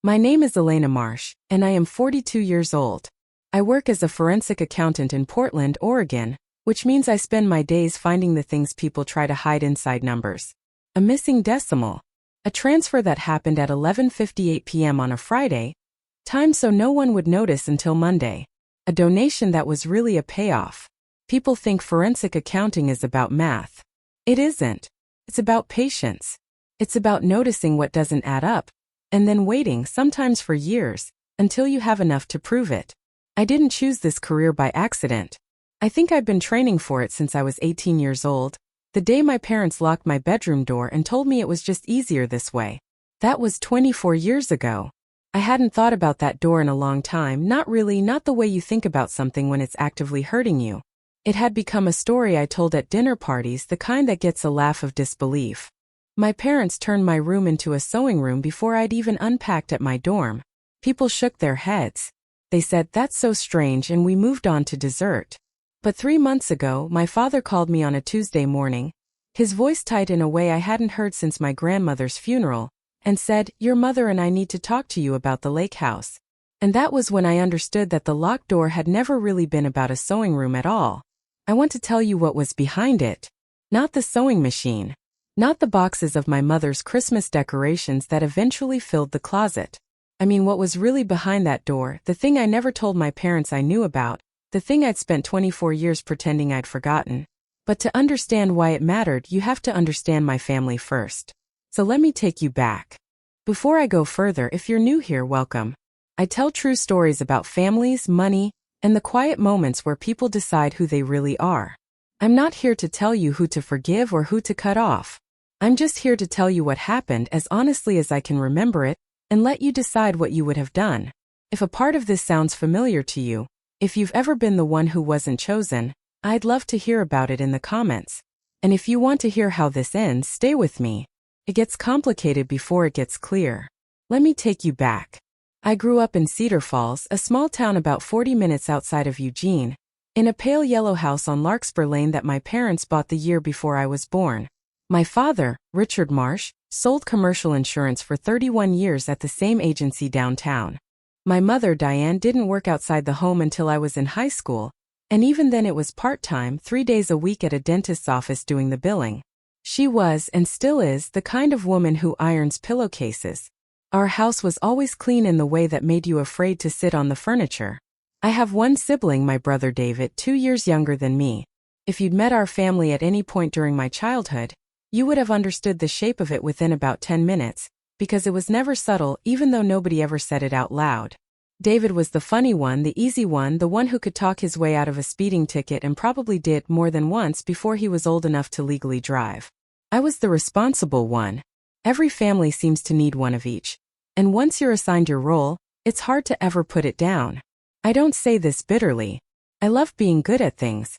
My name is Elena Marsh, and I am 42 years old. I work as a forensic accountant in Portland, Oregon, which means I spend my days finding the things people try to hide inside numbers. A missing decimal. A transfer that happened at 11:58 p.m. on a Friday, timed so no one would notice until Monday. A donation that was really a payoff. People think forensic accounting is about math. It isn't. It's about patience. It's about noticing what doesn't add up, and then waiting, sometimes for years, until you have enough to prove it. I didn't choose this career by accident. I think I've been training for it since I was 18 years old, the day my parents locked my bedroom door and told me it was just easier this way. That was 24 years ago. I hadn't thought about that door in a long time, not the way you think about something when it's actively hurting you. It had become a story I told at dinner parties, the kind that gets a laugh of disbelief. My parents turned my room into a sewing room before I'd even unpacked at my dorm. People shook their heads. They said, "That's so strange," and we moved on to dessert. But 3 months ago, my father called me on a Tuesday morning, his voice tight in a way I hadn't heard since my grandmother's funeral, and said, "Your mother and I need to talk to you about the lake house." And that was when I understood that the locked door had never really been about a sewing room at all. I want to tell you what was behind it. Not the sewing machine. Not the boxes of my mother's Christmas decorations that eventually filled the closet. I mean, what was really behind that door, the thing I never told my parents I knew about, the thing I'd spent 24 years pretending I'd forgotten. But to understand why it mattered, you have to understand my family first. So let me take you back. Before I go further, if you're new here, welcome. I tell true stories about families, money, and the quiet moments where people decide who they really are. I'm not here to tell you who to forgive or who to cut off. I'm just here to tell you what happened as honestly as I can remember it, and let you decide what you would have done. If a part of this sounds familiar to you, if you've ever been the one who wasn't chosen, I'd love to hear about it in the comments. And if you want to hear how this ends, stay with me. It gets complicated before it gets clear. Let me take you back. I grew up in Cedar Falls, a small town about 40 minutes outside of Eugene, in a pale yellow house on Larkspur Lane that my parents bought the year before I was born. My father, Richard Marsh, sold commercial insurance for 31 years at the same agency downtown. My mother, Diane, didn't work outside the home until I was in high school, and even then it was part-time, 3 days a week at a dentist's office doing the billing. She was, and still is, the kind of woman who irons pillowcases. Our house was always clean in the way that made you afraid to sit on the furniture. I have one sibling, my brother David, 2 years younger than me. If you'd met our family at any point during my childhood, you would have understood the shape of it within about 10 minutes, because it was never subtle, even though nobody ever said it out loud. David was the funny one, the easy one, the one who could talk his way out of a speeding ticket and probably did more than once before he was old enough to legally drive. I was the responsible one. Every family seems to need one of each. And once you're assigned your role, it's hard to ever put it down. I don't say this bitterly. I loved being good at things.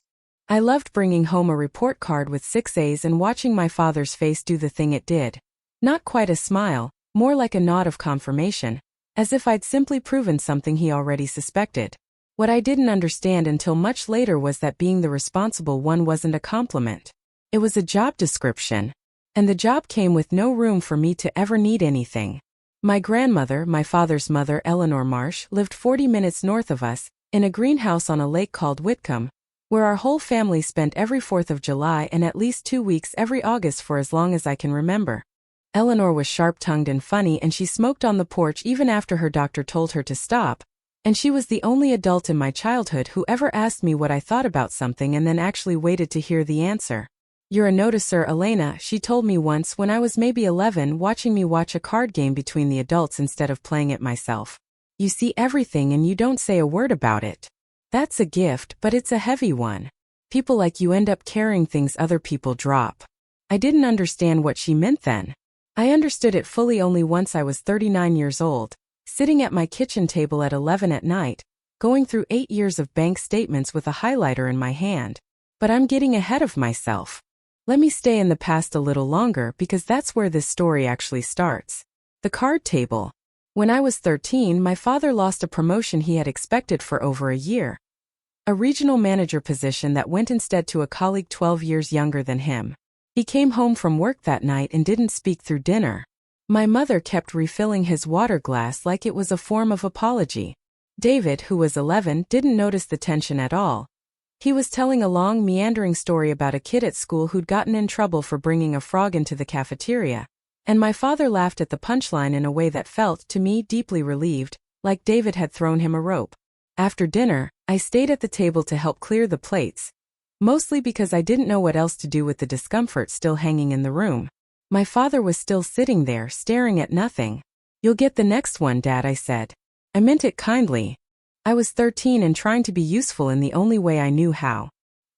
I loved bringing home a report card with 6 A's and watching my father's face do the thing it did. Not quite a smile, more like a nod of confirmation, as if I'd simply proven something he already suspected. What I didn't understand until much later was that being the responsible one wasn't a compliment. It was a job description. And the job came with no room for me to ever need anything. My grandmother, my father's mother, Eleanor Marsh, lived 40 minutes north of us, in a greenhouse on a lake called Whitcomb, where our whole family spent every 4th of July and at least 2 weeks every August for as long as I can remember. Eleanor was sharp-tongued and funny, and she smoked on the porch even after her doctor told her to stop, and she was the only adult in my childhood who ever asked me what I thought about something and then actually waited to hear the answer. "You're a noticer, Elena," she told me once when I was maybe 11, watching me watch a card game between the adults instead of playing it myself. "You see everything and you don't say a word about it. That's a gift, but it's a heavy one. People like you end up carrying things other people drop." I didn't understand what she meant then. I understood it fully only once I was 39 years old, sitting at my kitchen table at 11 at night, going through 8 years of bank statements with a highlighter in my hand. But I'm getting ahead of myself. Let me stay in the past a little longer because that's where this story actually starts. The card table. When I was 13, my father lost a promotion he had expected for over a year. A regional manager position that went instead to a colleague 12 years younger than him. He came home from work that night and didn't speak through dinner. My mother kept refilling his water glass like it was a form of apology. David, who was 11, didn't notice the tension at all. He was telling a long, meandering story about a kid at school who'd gotten in trouble for bringing a frog into the cafeteria, and my father laughed at the punchline in a way that felt, to me, deeply relieved, like David had thrown him a rope. After dinner, I stayed at the table to help clear the plates, mostly because I didn't know what else to do with the discomfort still hanging in the room. My father was still sitting there, staring at nothing. "You'll get the next one, Dad," I said. I meant it kindly. I was 13 and trying to be useful in the only way I knew how.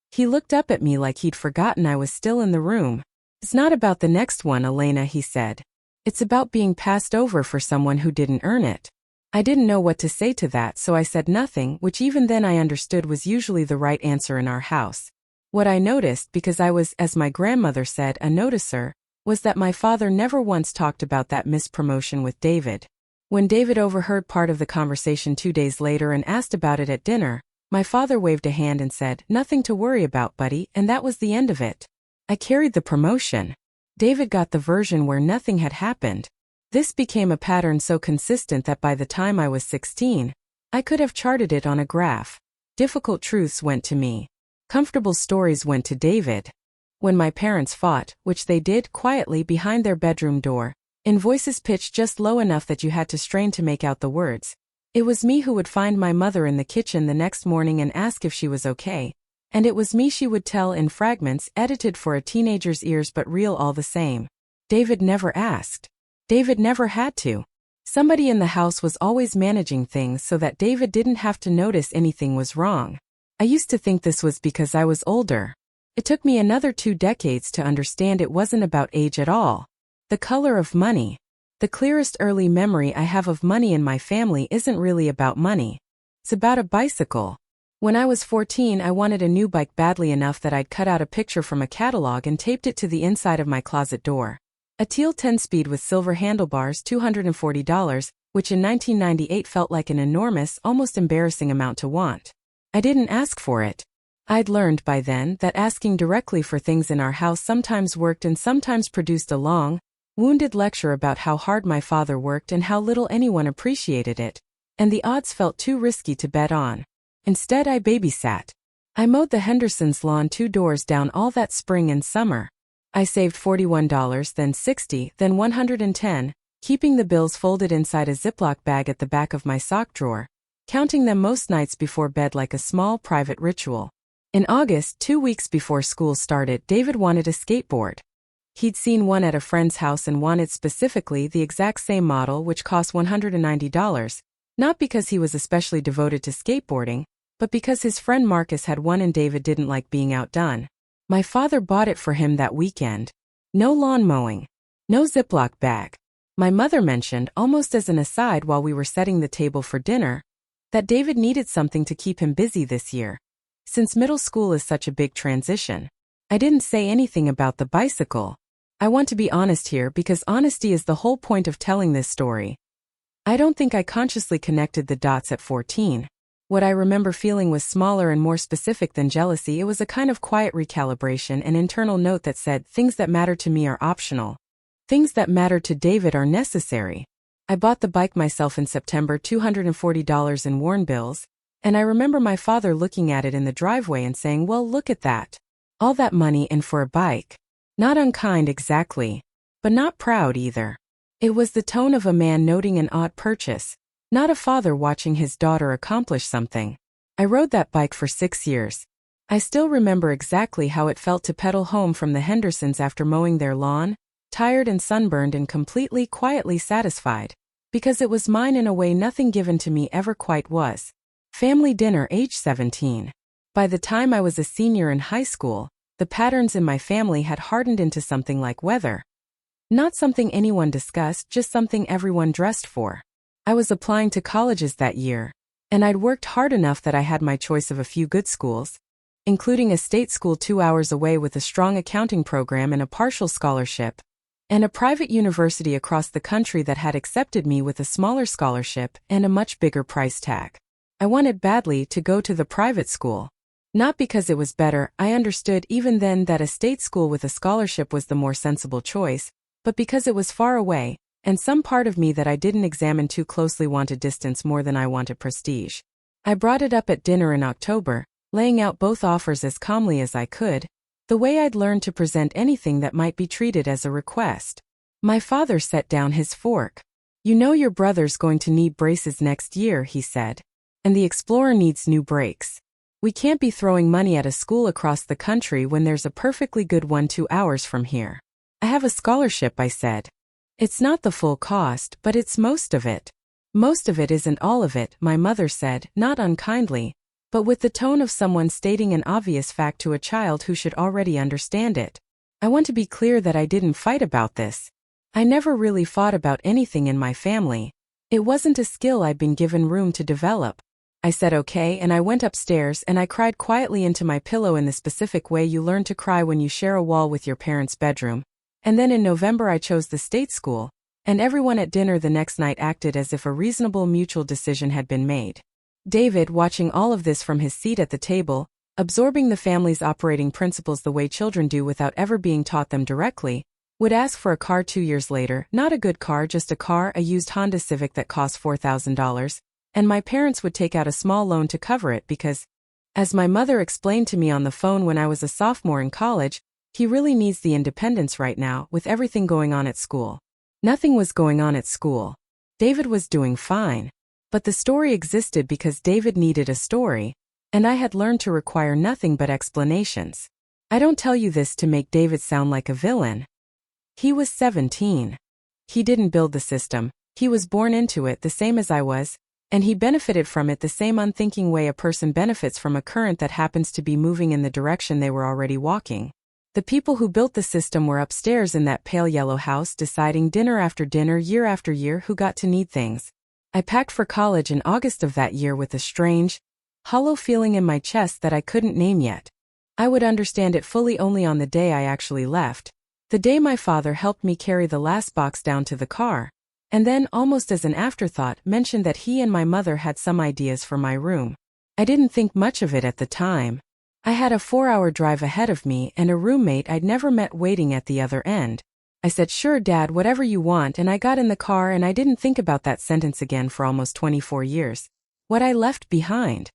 He looked up at me like he'd forgotten I was still in the room. "It's not about the next one, Elena," he said. "It's about being passed over for someone who didn't earn it." I didn't know what to say to that, so I said nothing, which even then I understood was usually the right answer in our house. What I noticed, because I was, as my grandmother said, a noticer, was that my father never once talked about that missed promotion with David. When David overheard part of the conversation 2 days later and asked about it at dinner, my father waved a hand and said, "Nothing to worry about, buddy," and that was the end of it. I carried the promotion. David got the version where nothing had happened. This became a pattern so consistent that by the time I was 16, I could have charted it on a graph. Difficult truths went to me. Comfortable stories went to David. When my parents fought, which they did quietly behind their bedroom door, in voices pitched just low enough that you had to strain to make out the words, it was me who would find my mother in the kitchen the next morning and ask if she was okay, and it was me she would tell in fragments edited for a teenager's ears but real all the same. David never asked. David never had to. Somebody in the house was always managing things so that David didn't have to notice anything was wrong. I used to think this was because I was older. It took me another 2 decades to understand it wasn't about age at all. The color of money. The clearest early memory I have of money in my family isn't really about money. It's about a bicycle. When I was 14, I wanted a new bike badly enough that I'd cut out a picture from a catalog and taped it to the inside of my closet door. A teal 10-speed with silver handlebars, $240, which in 1998 felt like an enormous, almost embarrassing amount to want. I didn't ask for it. I'd learned by then that asking directly for things in our house sometimes worked and sometimes produced a long, wounded lecture about how hard my father worked and how little anyone appreciated it, and the odds felt too risky to bet on. Instead, I babysat. I mowed the Hendersons' lawn 2 doors down all that spring and summer. I saved $41, then $60, then $110, keeping the bills folded inside a Ziploc bag at the back of my sock drawer, counting them most nights before bed like a small private ritual. In August, 2 weeks before school started, David wanted a skateboard. He'd seen one at a friend's house and wanted specifically the exact same model, which cost $190, not because he was especially devoted to skateboarding, but because his friend Marcus had one and David didn't like being outdone. My father bought it for him that weekend. No lawn mowing. No Ziploc bag. My mother mentioned, almost as an aside while we were setting the table for dinner, that David needed something to keep him busy this year, since middle school is such a big transition. I didn't say anything about the bicycle. I want to be honest here because honesty is the whole point of telling this story. I don't think I consciously connected the dots at 14. What I remember feeling was smaller and more specific than jealousy. It was a kind of quiet recalibration, an internal note that said, things that matter to me are optional. Things that matter to David are necessary. I bought the bike myself in September, $240 in worn bills, and I remember my father looking at it in the driveway and saying, "Well, look at that. All that money and for a bike." Not unkind exactly, but not proud either. It was the tone of a man noting an odd purchase, not a father watching his daughter accomplish something. I rode that bike for 6 years. I still remember exactly how it felt to pedal home from the Hendersons after mowing their lawn, tired and sunburned and completely, quietly satisfied, because it was mine in a way nothing given to me ever quite was. Family dinner, age 17. By the time I was a senior in high school, the patterns in my family had hardened into something like weather. Not something anyone discussed, just something everyone dressed for. I was applying to colleges that year, and I'd worked hard enough that I had my choice of a few good schools, including a state school 2 hours away with a strong accounting program and a partial scholarship, and a private university across the country that had accepted me with a smaller scholarship and a much bigger price tag. I wanted badly to go to the private school. Not because it was better, I understood even then that a state school with a scholarship was the more sensible choice, but because it was far away, and some part of me that I didn't examine too closely wanted distance more than I wanted prestige. I brought it up at dinner in October, laying out both offers as calmly as I could, the way I'd learned to present anything that might be treated as a request. My father set down his fork. "You know your brother's going to need braces next year," he said. "And the Explorer needs new brakes. We can't be throwing money at a school across the country when there's a perfectly good one 2 hours from here." "I have a scholarship," I said. "It's not the full cost, but it's most of it." "Most of it isn't all of it," my mother said, not unkindly, but with the tone of someone stating an obvious fact to a child who should already understand it. I want to be clear that I didn't fight about this. I never really fought about anything in my family. It wasn't a skill I'd been given room to develop. I said okay, and I went upstairs and I cried quietly into my pillow in the specific way you learn to cry when you share a wall with your parents' bedroom. And then in November I chose the state school, and everyone at dinner the next night acted as if a reasonable mutual decision had been made. David, watching all of this from his seat at the table, absorbing the family's operating principles the way children do without ever being taught them directly, would ask for a car 2 years later, not a good car, just a car, a used Honda Civic that cost $4,000, and my parents would take out a small loan to cover it because, as my mother explained to me on the phone when I was a sophomore in college, he really needs the independence right now with everything going on at school. Nothing was going on at school. David was doing fine. But the story existed because David needed a story, and I had learned to require nothing but explanations. I don't tell you this to make David sound like a villain. He was 17. He didn't build the system, he was born into it the same as I was, and he benefited from it the same unthinking way a person benefits from a current that happens to be moving in the direction they were already walking. The people who built the system were upstairs in that pale yellow house deciding dinner after dinner year after year who got to need things. I packed for college in August of that year with a strange, hollow feeling in my chest that I couldn't name yet. I would understand it fully only on the day I actually left, the day my father helped me carry the last box down to the car, and then, almost as an afterthought, mentioned that he and my mother had some ideas for my room. I didn't think much of it at the time. I had a 4-hour drive ahead of me and a roommate I'd never met waiting at the other end. I said, "Sure, Dad, whatever you want," and I got in the car and I didn't think about that sentence again for almost 24 years. What I left behind.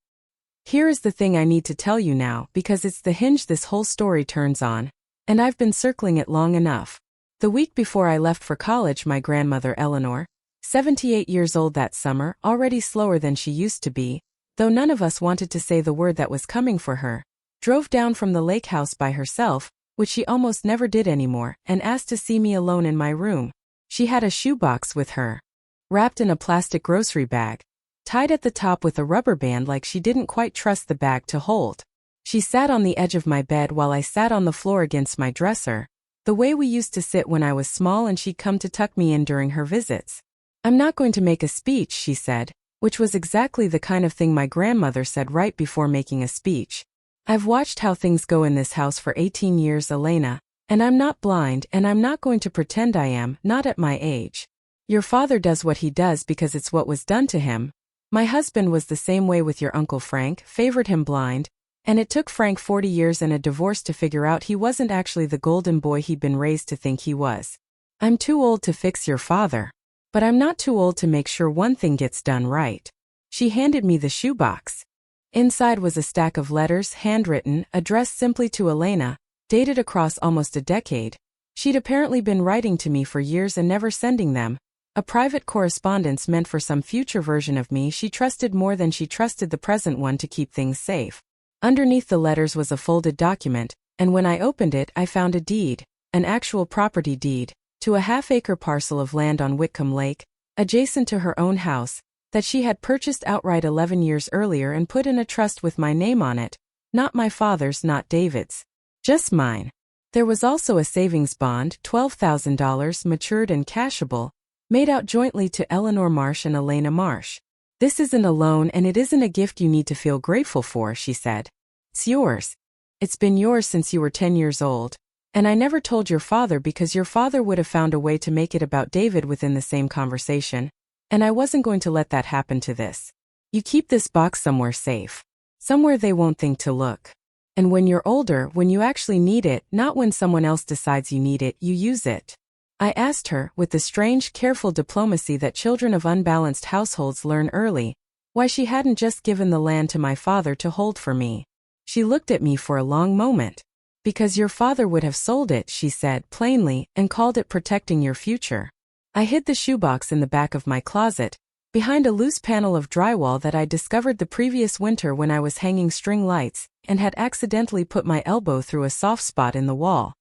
Here is the thing I need to tell you now, because it's the hinge this whole story turns on, and I've been circling it long enough. The week before I left for college, my grandmother Eleanor, 78 years old that summer, already slower than she used to be, though none of us wanted to say the word that was coming for her, drove down from the lake house by herself, which she almost never did anymore, and asked to see me alone in my room. She had a shoebox with her, wrapped in a plastic grocery bag, tied at the top with a rubber band like she didn't quite trust the bag to hold. She sat on the edge of my bed while I sat on the floor against my dresser, the way we used to sit when I was small, and she'd come to tuck me in during her visits. "I'm not going to make a speech," she said, which was exactly the kind of thing my grandmother said right before making a speech. "I've watched how things go in this house for 18 years, Elena, and I'm not blind, and I'm not going to pretend I am, not at my age. Your father does what he does because it's what was done to him. My husband was the same way with your Uncle Frank, favored him blind, and it took Frank 40 years and a divorce to figure out he wasn't actually the golden boy he'd been raised to think he was. I'm too old to fix your father, but I'm not too old to make sure one thing gets done right." She handed me the shoebox. Inside was a stack of letters, handwritten, addressed simply to Elena, dated across almost a decade. She'd apparently been writing to me for years and never sending them. A private correspondence meant for some future version of me she trusted more than she trusted the present one to keep things safe. Underneath the letters was a folded document, and when I opened it I found a deed, an actual property deed, to a half-acre parcel of land on Whitcomb Lake, adjacent to her own house, that she had purchased outright 11 years earlier and put in a trust with my name on it, not my father's, not David's, just mine. There was also a savings bond, $12,000, matured and cashable, made out jointly to Eleanor Marsh and Elena Marsh. "This isn't a loan and it isn't a gift you need to feel grateful for," she said. "It's yours. It's been yours since you were 10 years old, and I never told your father because your father would have found a way to make it about David within the same conversation. And I wasn't going to let that happen to this. You keep this box somewhere safe. Somewhere they won't think to look. And when you're older, when you actually need it, not when someone else decides you need it, you use it. I asked her, with the strange, careful diplomacy that children of unbalanced households learn early, why she hadn't just given the land to my father to hold for me. She looked at me for a long moment. Because your father would have sold it, she said plainly, and called it protecting your future. I hid the shoebox in the back of my closet, behind a loose panel of drywall that I'd discovered the previous winter when I was hanging string lights, and had accidentally put my elbow through a soft spot in the wall.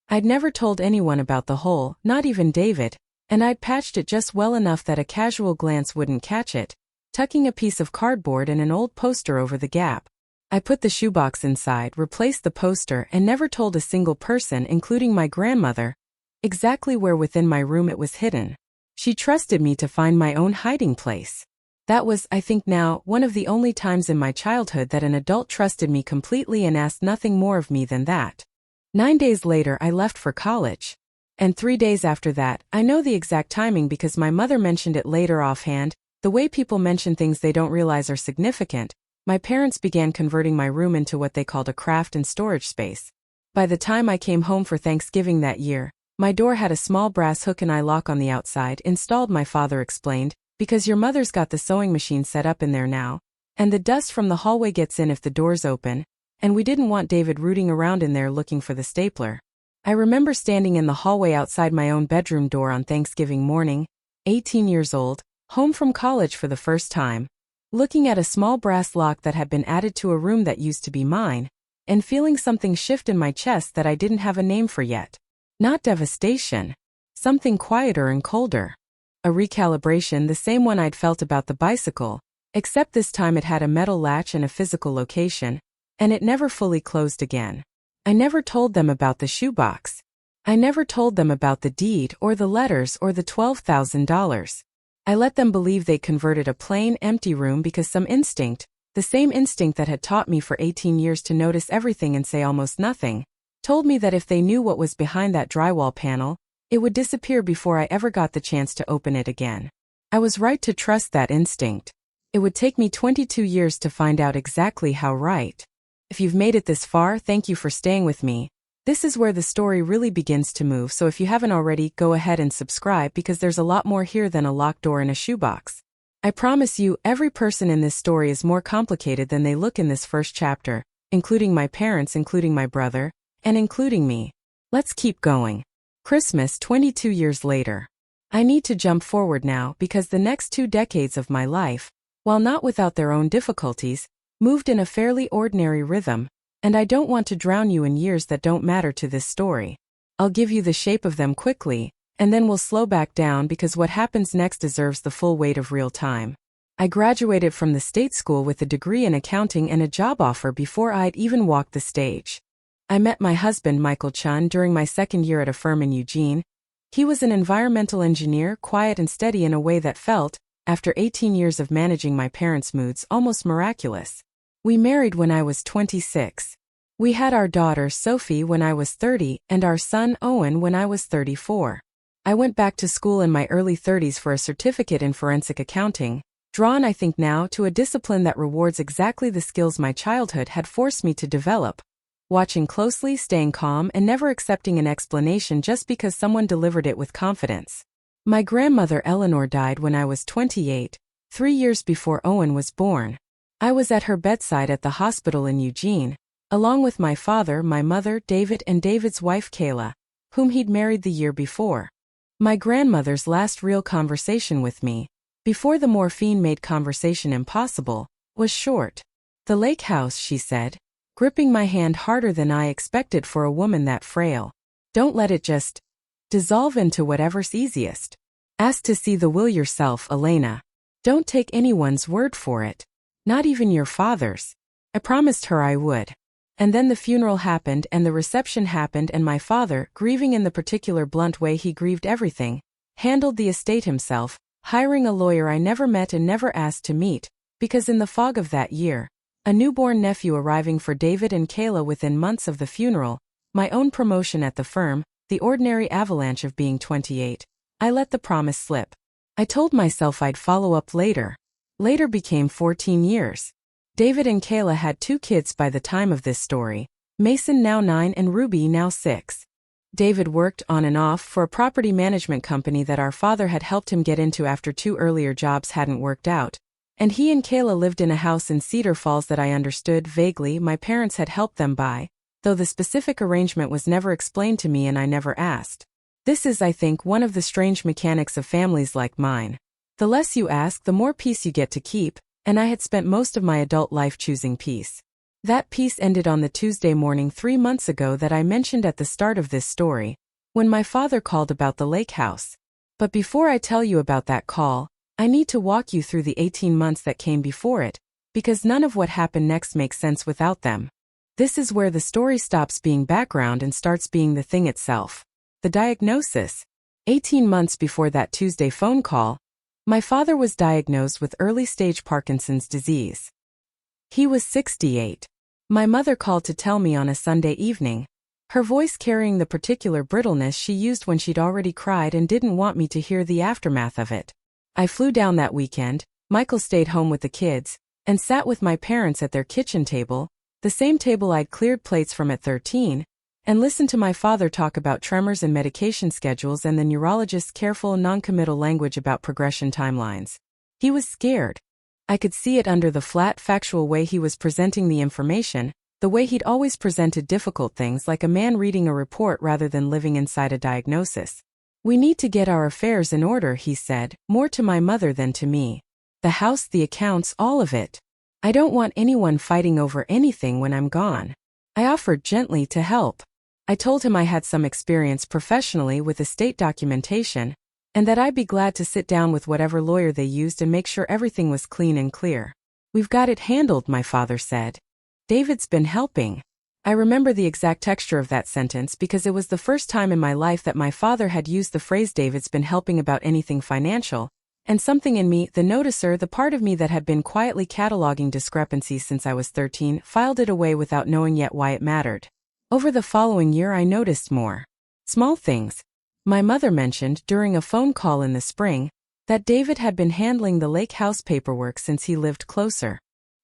I'd never told anyone about the hole, not even David, and I'd patched it just well enough that a casual glance wouldn't catch it, tucking a piece of cardboard and an old poster over the gap. I put the shoebox inside, replaced the poster, and never told a single person, including my grandmother, exactly where within my room it was hidden. She trusted me to find my own hiding place. That was, I think now, one of the only times in my childhood that an adult trusted me completely and asked nothing more of me than that. 9 days later, I left for college. And 3 days after that, I know the exact timing because my mother mentioned it later offhand, the way people mention things they don't realize are significant. My parents began converting my room into what they called a craft and storage space. By the time I came home for Thanksgiving that year, my door had a small brass hook and eye lock on the outside installed, my father explained, because your mother's got the sewing machine set up in there now, and the dust from the hallway gets in if the door's open, and we didn't want David rooting around in there looking for the stapler. I remember standing in the hallway outside my own bedroom door on Thanksgiving morning, 18 years old, home from college for the first time, looking at a small brass lock that had been added to a room that used to be mine, and feeling something shift in my chest that I didn't have a name for yet. Not devastation. Something quieter and colder. A recalibration, the same one I'd felt about the bicycle, except this time it had a metal latch and a physical location, and it never fully closed again. I never told them about the shoebox. I never told them about the deed or the letters or the $12,000. I let them believe they converted a plain, empty room because some instinct, the same instinct that had taught me for 18 years to notice everything and say almost nothing, told me that if they knew what was behind that drywall panel, it would disappear before I ever got the chance to open it again. I was right to trust that instinct. It would take me 22 years to find out exactly how right. If you've made it this far, thank you for staying with me. This is where the story really begins to move, so if you haven't already, go ahead and subscribe because there's a lot more here than a locked door and a shoebox. I promise you, every person in this story is more complicated than they look in this first chapter, including my parents, including my brother, and including me. Let's keep going. Christmas, 22 years later. I need to jump forward now because the next 2 decades of my life, while not without their own difficulties, moved in a fairly ordinary rhythm, and I don't want to drown you in years that don't matter to this story. I'll give you the shape of them quickly, and then we'll slow back down because what happens next deserves the full weight of real time. I graduated from the state school with a degree in accounting and a job offer before I'd even walked the stage. I met my husband, Michael Chun, during my second year at a firm in Eugene. He was an environmental engineer, quiet and steady in a way that felt, after 18 years of managing my parents' moods, almost miraculous. We married when I was 26. We had our daughter, Sophie, when I was 30, and our son, Owen, when I was 34. I went back to school in my early 30s for a certificate in forensic accounting, drawn, I think now, to a discipline that rewards exactly the skills my childhood had forced me to develop. Watching closely, staying calm, and never accepting an explanation just because someone delivered it with confidence. My grandmother Eleanor died when I was 28, 3 years before Owen was born. I was at her bedside at the hospital in Eugene, along with my father, my mother, David, and David's wife Kayla, whom he'd married the year before. My grandmother's last real conversation with me, before the morphine made conversation impossible, was short. "The lake house," she said, gripping my hand harder than I expected for a woman that frail. "Don't let it just dissolve into whatever's easiest. Ask to see the will yourself, Elena. Don't take anyone's word for it. Not even your father's." I promised her I would. And then the funeral happened and the reception happened and my father, grieving in the particular blunt way he grieved everything, handled the estate himself, hiring a lawyer I never met and never asked to meet, because in the fog of that year, a newborn nephew arriving for David and Kayla within months of the funeral, my own promotion at the firm, the ordinary avalanche of being 28, I let the promise slip. I told myself I'd follow up later. Later became 14 years. David and Kayla had 2 kids by the time of this story, Mason now 9 and Ruby now 6. David worked on and off for a property management company that our father had helped him get into after 2 earlier jobs hadn't worked out. And he and Kayla lived in a house in Cedar Falls that I understood vaguely my parents had helped them buy, though the specific arrangement was never explained to me and I never asked. This is, I think, one of the strange mechanics of families like mine. The less you ask, the more peace you get to keep, and I had spent most of my adult life choosing peace. That peace ended on the Tuesday morning 3 months ago that I mentioned at the start of this story, when my father called about the lake house. But before I tell you about that call, I need to walk you through the 18 months that came before it, because none of what happened next makes sense without them. This is where the story stops being background and starts being the thing itself. The diagnosis. 18 months before that Tuesday phone call, my father was diagnosed with early-stage Parkinson's disease. He was 68. My mother called to tell me on a Sunday evening, her voice carrying the particular brittleness she used when she'd already cried and didn't want me to hear the aftermath of it. I flew down that weekend, Michael stayed home with the kids, and sat with my parents at their kitchen table, the same table I'd cleared plates from at 13, and listened to my father talk about tremors and medication schedules and the neurologist's careful non-committal language about progression timelines. He was scared. I could see it under the flat, factual way he was presenting the information, the way he'd always presented difficult things like a man reading a report rather than living inside a diagnosis. "We need to get our affairs in order," he said, more to my mother than to me. "The house, the accounts, all of it. I don't want anyone fighting over anything when I'm gone." I offered gently to help. I told him I had some experience professionally with estate documentation, and that I'd be glad to sit down with whatever lawyer they used and make sure everything was clean and clear. "We've got it handled," my father said. "David's been helping." I remember the exact texture of that sentence because it was the first time in my life that my father had used the phrase "David's been helping" about anything financial, and something in me, the noticer, the part of me that had been quietly cataloging discrepancies since I was 13, filed it away without knowing yet why it mattered. Over the following year I noticed more small things. My mother mentioned, during a phone call in the spring, that David had been handling the lake house paperwork since he lived closer.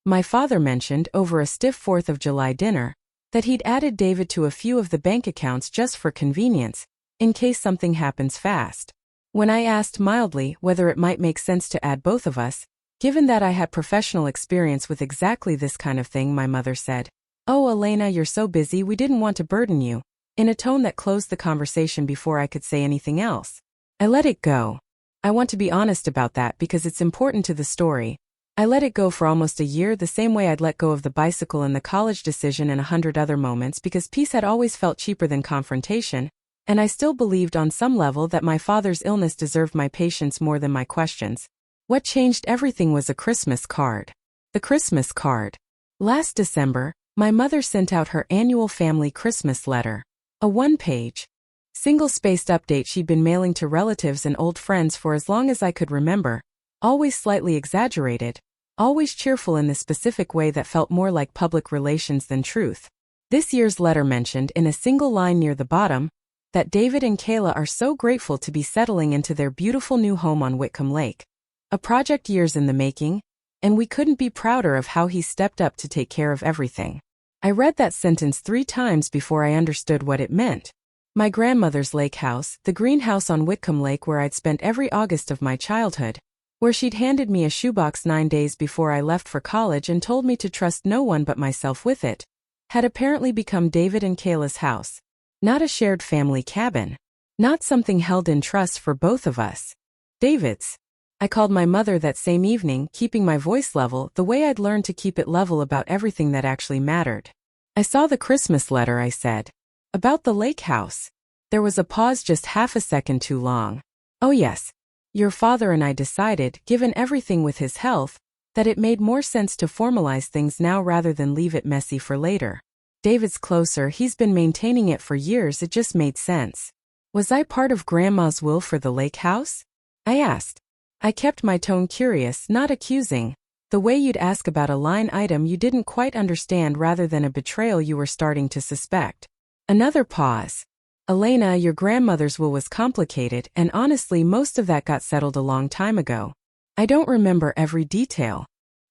My father mentioned, over a stiff 4th of July dinner, that he'd added David to a few of the bank accounts just for convenience, in case something happens fast. When I asked mildly whether it might make sense to add both of us, given that I had professional experience with exactly this kind of thing, my mother said, "Oh, Elena, you're so busy, we didn't want to burden you," in a tone that closed the conversation before I could say anything else. I let it go. I want to be honest about that because it's important to the story. I let it go for almost a year, the same way I'd let go of the bicycle and the college decision and 100 other moments, because peace had always felt cheaper than confrontation, and I still believed on some level that my father's illness deserved my patience more than my questions. What changed everything was a Christmas card. The Christmas card. Last December, my mother sent out her annual family Christmas letter. A 1-page, single-spaced update she'd been mailing to relatives and old friends for as long as I could remember, always slightly exaggerated, always cheerful in the specific way that felt more like public relations than truth. This year's letter mentioned in a single line near the bottom that David and Kayla are so grateful to be settling into their beautiful new home on Whitcomb Lake. A project years in the making, and we couldn't be prouder of how he stepped up to take care of everything. I read that sentence 3 times before I understood what it meant. My grandmother's lake house, the greenhouse on Whitcomb Lake where I'd spent every August of my childhood, where she'd handed me a shoebox 9 days before I left for college and told me to trust no one but myself with it, had apparently become David and Kayla's house. Not a shared family cabin. Not something held in trust for both of us. David's. I called my mother that same evening, keeping my voice level, the way I'd learned to keep it level about everything that actually mattered. "I saw the Christmas letter," I said. "About the lake house." There was a pause, just half a second too long. "Oh yes. Your father and I decided, given everything with his health, that it made more sense to formalize things now rather than leave it messy for later. David's closer, he's been maintaining it for years, it just made sense." "Was I part of Grandma's will for the lake house?" I asked. I kept my tone curious, not accusing, the way you'd ask about a line item you didn't quite understand rather than a betrayal you were starting to suspect. Another pause. "Elena, your grandmother's will was complicated, and honestly most of that got settled a long time ago. I don't remember every detail.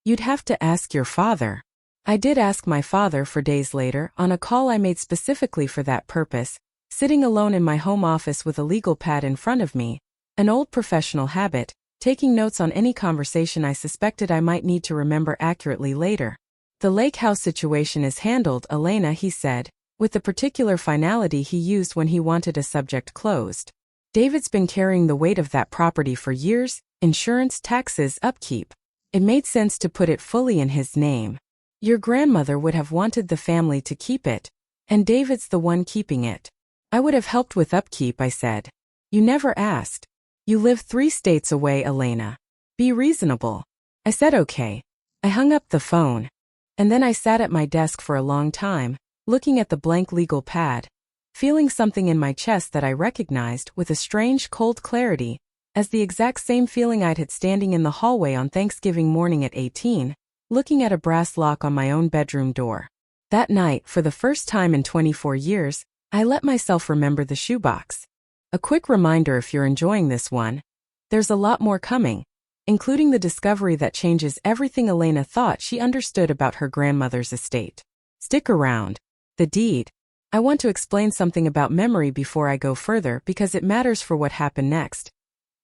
You'd have to ask your father." I did ask my father for days later, on a call I made specifically for that purpose, Sitting alone in my home office with a legal pad in front of me, an old professional habit, taking notes on any conversation I suspected I might need to remember accurately later. The lake house situation is handled, Elena, he said, with the particular finality he used when he wanted a subject closed. David's been carrying the weight of that property for years, insurance, taxes, upkeep. It made sense to put it fully in his name. Your grandmother would have wanted the family to keep it, and David's the one keeping it. I would have helped with upkeep, I said. You never asked. You live 3 states away, Elena. Be reasonable. I said okay. I hung up the phone. And then I sat at my desk for a long time, looking at the blank legal pad, feeling something in my chest that I recognized with a strange cold clarity, as the exact same feeling I'd had standing in the hallway on Thanksgiving morning at 18, looking at a brass lock on my own bedroom door. That night, for the first time in 24 years, I let myself remember the shoebox. A quick reminder if you're enjoying this one, there's a lot more coming, including the discovery that changes everything Elena thought she understood about her grandmother's estate. Stick around. The deed. I want to explain something about memory before I go further because it matters for what happened next.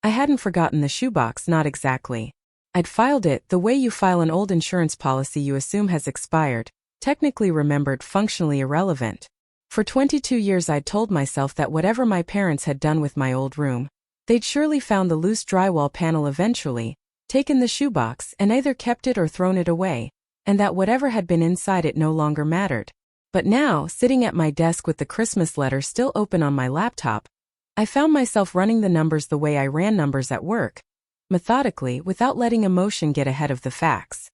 I hadn't forgotten the shoebox, not exactly. I'd filed it the way you file an old insurance policy you assume has expired, technically remembered, functionally irrelevant. For 22 years I'd told myself that whatever my parents had done with my old room, they'd surely found the loose drywall panel eventually, taken the shoebox and either kept it or thrown it away, and that whatever had been inside it no longer mattered. But now, sitting at my desk with the Christmas letter still open on my laptop, I found myself running the numbers the way I ran numbers at work, methodically, without letting emotion get ahead of the facts.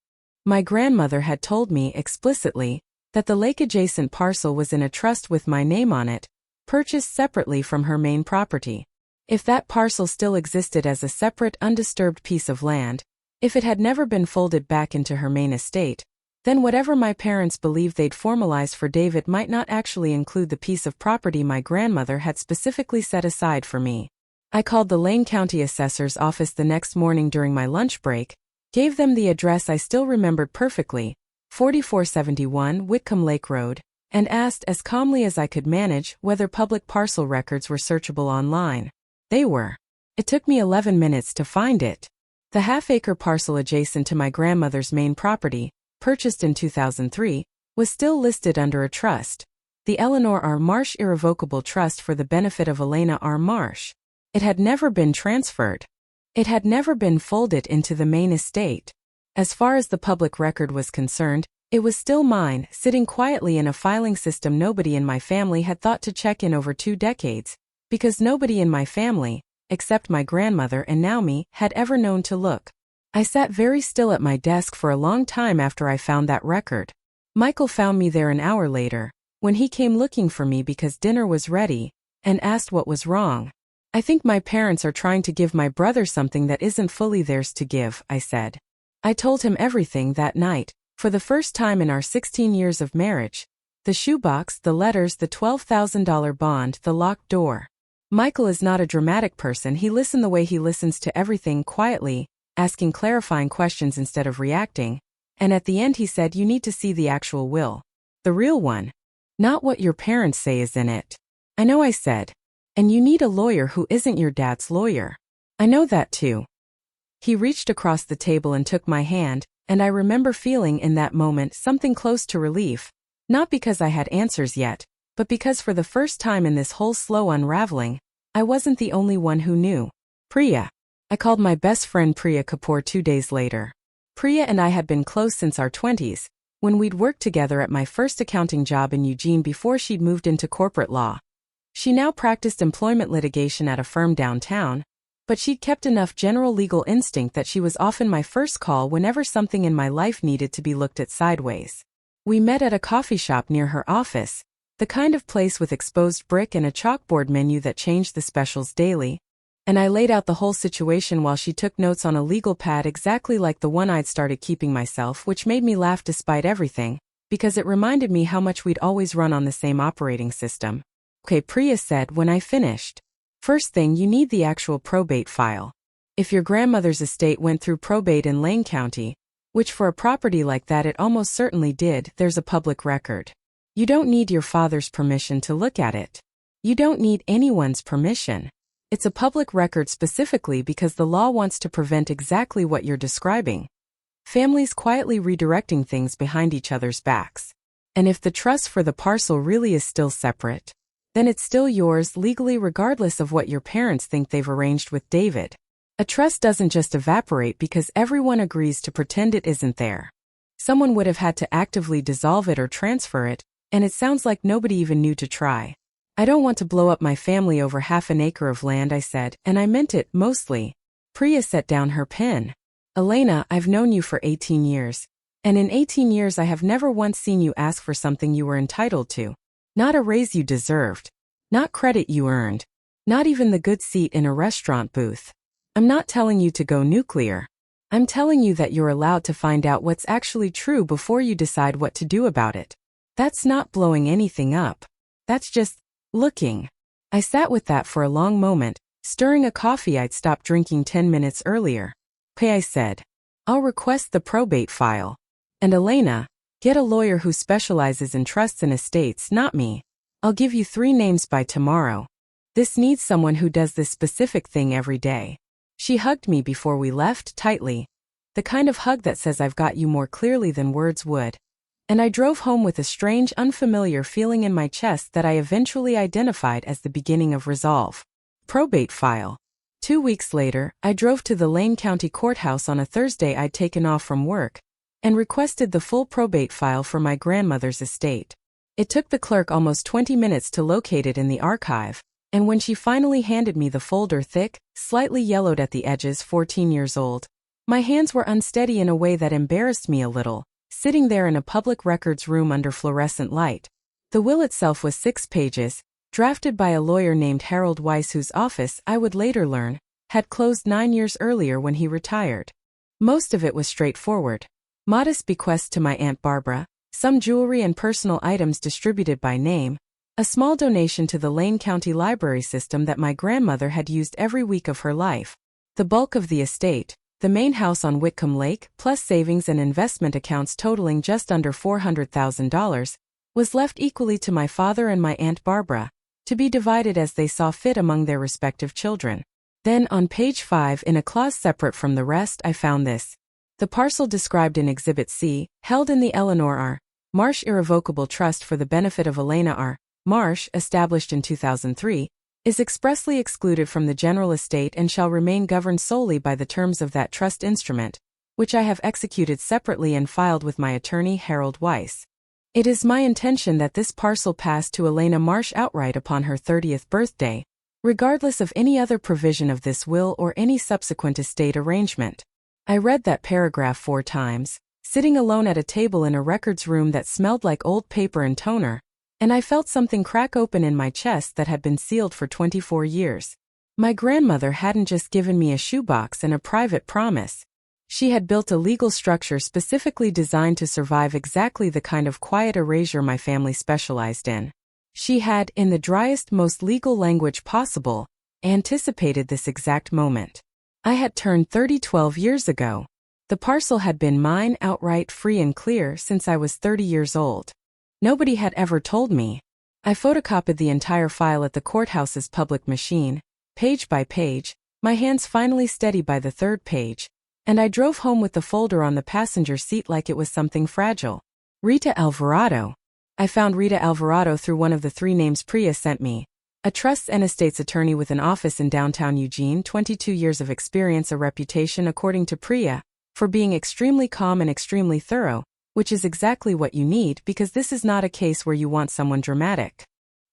My grandmother had told me explicitly that the lake-adjacent parcel was in a trust with my name on it, purchased separately from her main property. If that parcel still existed as a separate, undisturbed piece of land, if it had never been folded back into her main estate, then whatever my parents believed they'd formalize for David might not actually include the piece of property my grandmother had specifically set aside for me. I called the Lane County Assessor's office the next morning during my lunch break, gave them the address I still remembered perfectly, 4471 Whitcomb Lake Road, and asked as calmly as I could manage whether public parcel records were searchable online. They were. It took me 11 minutes to find it. The half-acre parcel adjacent to my grandmother's main property, purchased in 2003, was still listed under a trust, the Eleanor R. Marsh Irrevocable Trust for the benefit of Elena R. Marsh. It had never been transferred. It had never been folded into the main estate. As far as the public record was concerned, it was still mine, sitting quietly in a filing system nobody in my family had thought to check in over 2 decades, because nobody in my family, except my grandmother and now me, had ever known to look. I sat very still at my desk for a long time after I found that record. Michael found me there an hour later, when he came looking for me because dinner was ready, and asked what was wrong. I think my parents are trying to give my brother something that isn't fully theirs to give, I said. I told him everything that night, for the first time in our 16 years of marriage. The shoebox, the letters, the $12,000 bond, the locked door. Michael is not a dramatic person. He listened the way he listens to everything, quietly, asking clarifying questions instead of reacting, and at the end he said, "You need to see the actual will. The real one. Not what your parents say is in it." "I know," I said. "And you need a lawyer who isn't your dad's lawyer." "I know that too." He reached across the table and took my hand, and I remember feeling in that moment something close to relief, not because I had answers yet, but because for the first time in this whole slow unraveling, I wasn't the only one who knew. Priya. I called my best friend Priya Kapoor 2 days later. Priya and I had been close since our 20s, when we'd worked together at my first accounting job in Eugene before she'd moved into corporate law. She now practiced employment litigation at a firm downtown, but she'd kept enough general legal instinct that she was often my first call whenever something in my life needed to be looked at sideways. We met at a coffee shop near her office, the kind of place with exposed brick and a chalkboard menu that changed the specials daily, and I laid out the whole situation while she took notes on a legal pad exactly like the one I'd started keeping myself, which made me laugh despite everything, because it reminded me how much we'd always run on the same operating system. "Okay," Priya said when I finished. "First thing, you need the actual probate file. If your grandmother's estate went through probate in Lane County, which for a property like that it almost certainly did, there's a public record. You don't need your father's permission to look at it. You don't need anyone's permission. It's a public record specifically because the law wants to prevent exactly what you're describing. Families quietly redirecting things behind each other's backs. And if the trust for the parcel really is still separate, then it's still yours legally regardless of what your parents think they've arranged with David. A trust doesn't just evaporate because everyone agrees to pretend it isn't there. Someone would have had to actively dissolve it or transfer it, and it sounds like nobody even knew to try. I don't want to blow up my family over half an acre of land, I said, and I meant it, mostly. Priya set down her pen. Elena, I've known you for 18 years. And in 18 years I have never once seen you ask for something you were entitled to. Not a raise you deserved. Not credit you earned. Not even the good seat in a restaurant booth. I'm not telling you to go nuclear. I'm telling you that you're allowed to find out what's actually true before you decide what to do about it. That's not blowing anything up. That's just looking. I sat with that for a long moment, stirring a coffee I'd stopped drinking 10 minutes earlier. Okay, I said. I'll request the probate file. And Elena, get a lawyer who specializes in trusts and estates, not me. I'll give you 3 names by tomorrow. This needs someone who does this specific thing every day. She hugged me before we left, tightly. The kind of hug that says I've got you more clearly than words would. And I drove home with a strange, unfamiliar feeling in my chest that I eventually identified as the beginning of resolve. Probate file. 2 weeks later, I drove to the Lane County Courthouse on a Thursday I'd taken off from work, and requested the full probate file for my grandmother's estate. It took the clerk almost 20 minutes to locate it in the archive, and when she finally handed me the folder, thick, slightly yellowed at the edges, 14 years old, my hands were unsteady in a way that embarrassed me a little, sitting there in a public records room under fluorescent light. The will itself was 6 pages, drafted by a lawyer named Harold Weiss, whose office, I would later learn, had closed 9 years earlier when he retired. Most of it was straightforward. Modest bequests to my Aunt Barbara, some jewelry and personal items distributed by name, a small donation to the Lane County Library system that my grandmother had used every week of her life. The bulk of the estate, the main house on Whitcomb Lake, plus savings and investment accounts totaling just under $400,000, was left equally to my father and my Aunt Barbara, to be divided as they saw fit among their respective children. Then, on page 5, in a clause separate from the rest, I found this. The parcel described in Exhibit C, held in the Eleanor R. Marsh Irrevocable Trust for the benefit of Elena R. Marsh, established in 2003, is expressly excluded from the general estate and shall remain governed solely by the terms of that trust instrument, which I have executed separately and filed with my attorney Harold Weiss. It is my intention that this parcel pass to Elena Marsh outright upon her 30th birthday, regardless of any other provision of this will or any subsequent estate arrangement. I read that paragraph 4 times, sitting alone at a table in a records room that smelled like old paper and toner, and I felt something crack open in my chest that had been sealed for 24 years. My grandmother hadn't just given me a shoebox and a private promise. She had built a legal structure specifically designed to survive exactly the kind of quiet erasure my family specialized in. She had, in the driest, most legal language possible, anticipated this exact moment. I had turned 30 12 years ago. The parcel had been mine outright, free and clear, since I was 30 years old. Nobody had ever told me. I photocopied the entire file at the courthouse's public machine, page by page, my hands finally steady by the 3rd page, and I drove home with the folder on the passenger seat like it was something fragile. Rita Alvarado. I found Rita Alvarado through one of the 3 names Priya sent me. A trusts and estates attorney with an office in downtown Eugene, 22 years of experience, a reputation, according to Priya, for being extremely calm and extremely thorough, which is exactly what you need because this is not a case where you want someone dramatic.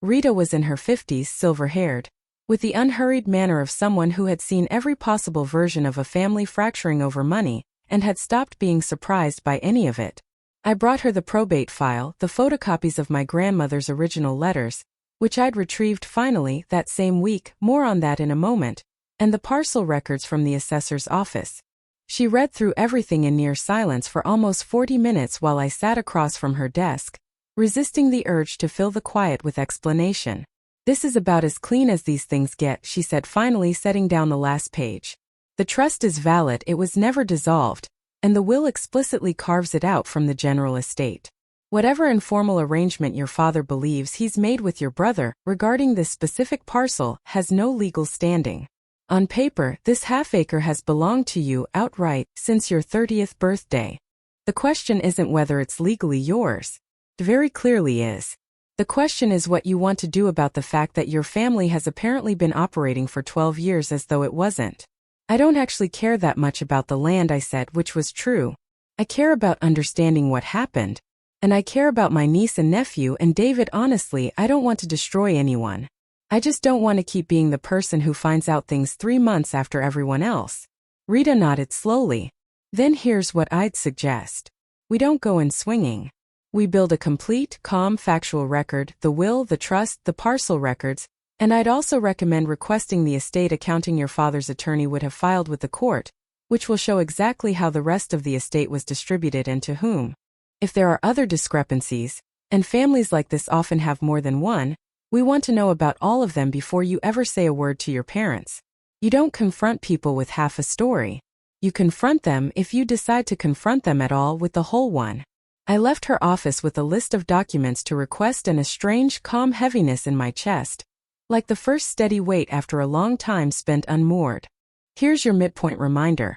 Rita was in her 50s, silver-haired, with the unhurried manner of someone who had seen every possible version of a family fracturing over money and had stopped being surprised by any of it. I brought her the probate file, the photocopies of my grandmother's original letters, which I'd retrieved finally that same week, more on that in a moment, and the parcel records from the assessor's office. She read through everything in near silence for almost 40 minutes while I sat across from her desk, resisting the urge to fill the quiet with explanation. "This is about as clean as these things get," she said, finally setting down the last page. "The trust is valid, it was never dissolved, and the will explicitly carves it out from the general estate. Whatever informal arrangement your father believes he's made with your brother regarding this specific parcel has no legal standing. On paper, this half-acre has belonged to you outright since your 30th birthday. The question isn't whether it's legally yours. It very clearly is. The question is what you want to do about the fact that your family has apparently been operating for 12 years as though it wasn't. I don't actually care that much about the land, I said, which was true. I care about understanding what happened. And I care about my niece and nephew, and David. Honestly, I don't want to destroy anyone. I just don't want to keep being the person who finds out things 3 months after everyone else. Rita nodded slowly. Then here's what I'd suggest. We don't go in swinging. We build a complete, calm, factual record, the will, the trust, the parcel records, and I'd also recommend requesting the estate accounting your father's attorney would have filed with the court, which will show exactly how the rest of the estate was distributed and to whom. If there are other discrepancies, and families like this often have more than one, we want to know about all of them before you ever say a word to your parents. You don't confront people with half a story. You confront them if you decide to confront them at all with the whole one. I left her office with a list of documents to request and a strange, calm heaviness in my chest, like the first steady weight after a long time spent unmoored. Here's your midpoint reminder.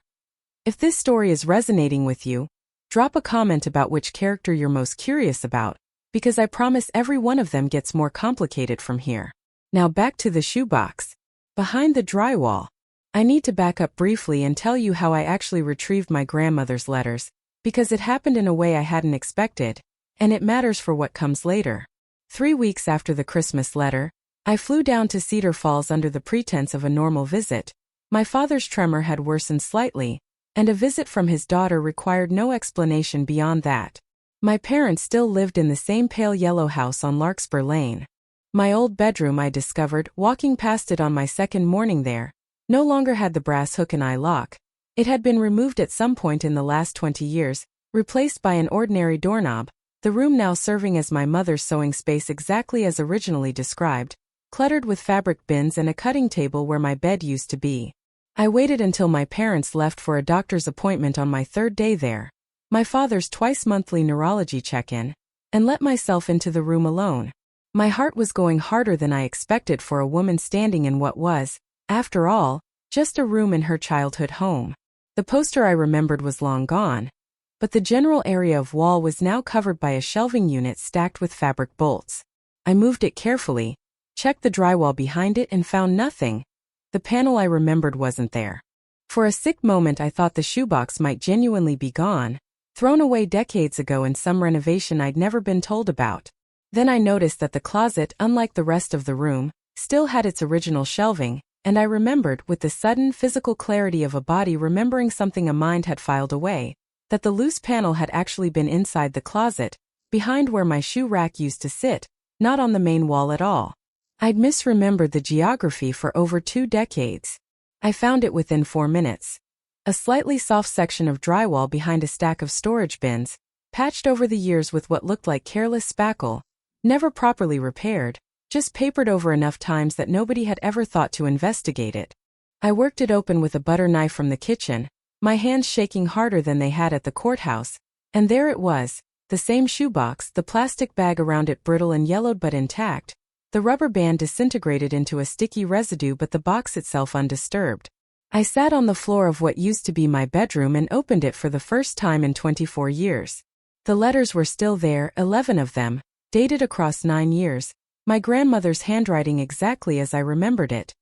If this story is resonating with you, drop a comment about which character you're most curious about, because I promise every one of them gets more complicated from here. Now back to the shoebox. Behind the drywall. I need to back up briefly and tell you how I actually retrieved my grandmother's letters, because it happened in a way I hadn't expected, and it matters for what comes later. 3 weeks after the Christmas letter, I flew down to Cedar Falls under the pretense of a normal visit. My father's tremor had worsened slightly, and a visit from his daughter required no explanation beyond that. My parents still lived in the same pale yellow house on Larkspur Lane. My old bedroom, I discovered, walking past it on my second morning there, no longer had the brass hook and eye lock. It had been removed at some point in the last 20 years, replaced by an ordinary doorknob, the room now serving as my mother's sewing space exactly as originally described, cluttered with fabric bins and a cutting table where my bed used to be. I waited until my parents left for a doctor's appointment on my 3rd day there, my father's twice-monthly neurology check-in, and let myself into the room alone. My heart was going harder than I expected for a woman standing in what was, after all, just a room in her childhood home. The poster I remembered was long gone, but the general area of wall was now covered by a shelving unit stacked with fabric bolts. I moved it carefully, checked the drywall behind it, and found nothing. The panel I remembered wasn't there. For a sick moment I thought the shoebox might genuinely be gone, thrown away decades ago in some renovation I'd never been told about. Then I noticed that the closet, unlike the rest of the room, still had its original shelving, and I remembered, with the sudden physical clarity of a body remembering something a mind had filed away, that the loose panel had actually been inside the closet, behind where my shoe rack used to sit, not on the main wall at all. I'd misremembered the geography for over 2 decades. I found it within 4 minutes. A slightly soft section of drywall behind a stack of storage bins, patched over the years with what looked like careless spackle, never properly repaired, just papered over enough times that nobody had ever thought to investigate it. I worked it open with a butter knife from the kitchen, my hands shaking harder than they had at the courthouse, and there it was, the same shoebox, the plastic bag around it brittle and yellowed but intact, the rubber band disintegrated into a sticky residue but the box itself undisturbed. I sat on the floor of what used to be my bedroom and opened it for the first time in 24 years. The letters were still there, 11 of them, dated across 9 years, my grandmother's handwriting exactly as I remembered it.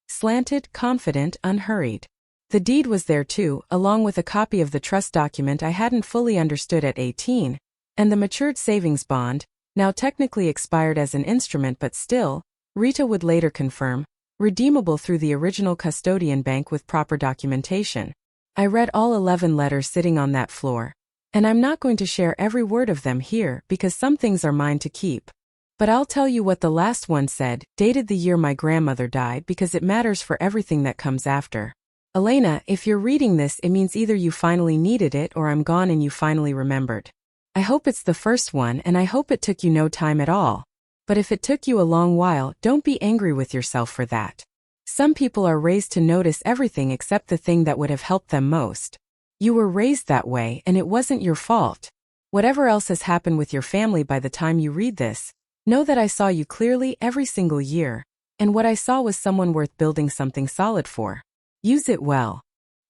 Slanted, confident, unhurried. The deed was there too, along with a copy of the trust document I hadn't fully understood at 18, and the matured savings bond, now technically expired as an instrument but still, Rita would later confirm, redeemable through the original custodian bank with proper documentation. I read all 11 letters sitting on that floor, and I'm not going to share every word of them here because some things are mine to keep. But I'll tell you what the last one said, dated the year my grandmother died, because it matters for everything that comes after. Elena, if you're reading this, it means either you finally needed it or I'm gone and you finally remembered. I hope it's the first one, and I hope it took you no time at all. But if it took you a long while, don't be angry with yourself for that. Some people are raised to notice everything except the thing that would have helped them most. You were raised that way, and it wasn't your fault. Whatever else has happened with your family by the time you read this, know that I saw you clearly every single year, and what I saw was someone worth building something solid for. Use it well.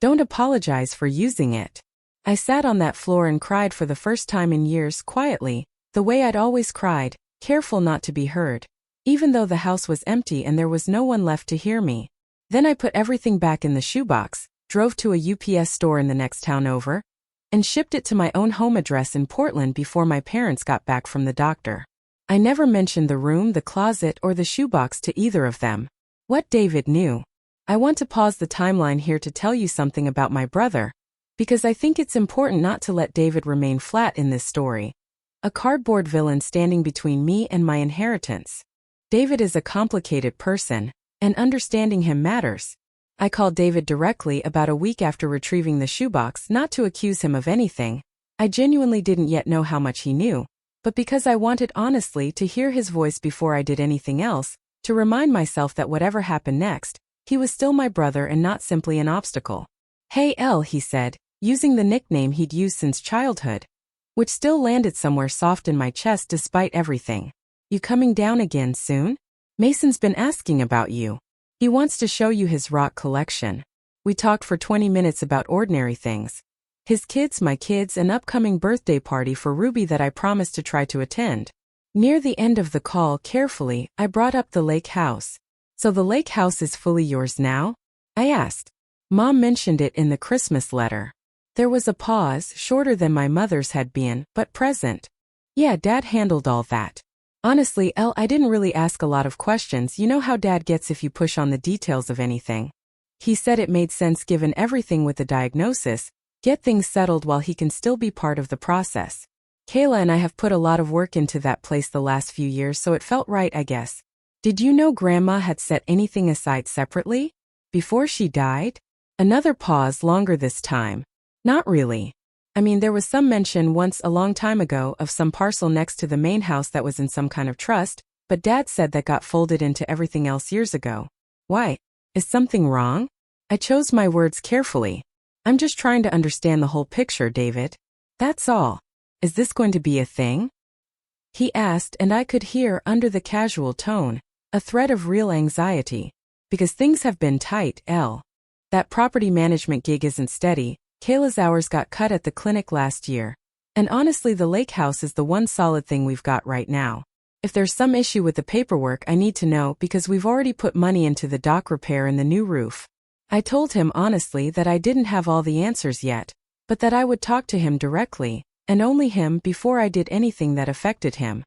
Don't apologize for using it. I sat on that floor and cried for the first time in years quietly, the way I'd always cried, careful not to be heard, even though the house was empty and there was no one left to hear me. Then I put everything back in the shoebox, drove to a UPS store in the next town over, and shipped it to my own home address in Portland before my parents got back from the doctor. I never mentioned the room, the closet, or the shoebox to either of them. What David knew. I want to pause the timeline here to tell you something about my brother, because I think it's important not to let David remain flat in this story. A cardboard villain standing between me and my inheritance. David is a complicated person, and understanding him matters. I called David directly about a week after retrieving the shoebox, not to accuse him of anything. I genuinely didn't yet know how much he knew, but because I wanted honestly to hear his voice before I did anything else, to remind myself that whatever happened next, he was still my brother and not simply an obstacle. "Hey Elle," he said, using the nickname he'd used since childhood, which still landed somewhere soft in my chest despite everything. "You coming down again soon? Mason's been asking about you. He wants to show you his rock collection." We talked for 20 minutes about ordinary things. His kids, my kids, an upcoming birthday party for Ruby that I promised to try to attend. Near the end of the call, carefully, I brought up the lake house. "So the lake house is fully yours now?" I asked. "Mom mentioned it in the Christmas letter." There was a pause, shorter than my mother's had been, but present. "Yeah, Dad handled all that." Honestly, Elle, I didn't really ask a lot of questions. You know how Dad gets if you push on the details of anything. He said it made sense given everything with the diagnosis, get things settled while he can still be part of the process. Kayla and I have put a lot of work into that place the last few years, so it felt right, I guess. "Did you know Grandma had set anything aside separately? Before she died?" Another pause, longer this time. "Not really. I mean, there was some mention once a long time ago of some parcel next to the main house that was in some kind of trust, but Dad said that got folded into everything else years ago." "Why? Is something wrong?" I chose my words carefully. "I'm just trying to understand the whole picture, David. That's all. Is this going to be a thing?" He asked, and I could hear, under the casual tone, a thread of real anxiety. "Because things have been tight, Elle. That property management gig isn't steady. Kayla's hours got cut at the clinic last year. And honestly, the lake house is the one solid thing we've got right now. If there's some issue with the paperwork, I need to know because we've already put money into the dock repair and the new roof." I told him honestly that I didn't have all the answers yet, but that I would talk to him directly, and only him, before I did anything that affected him.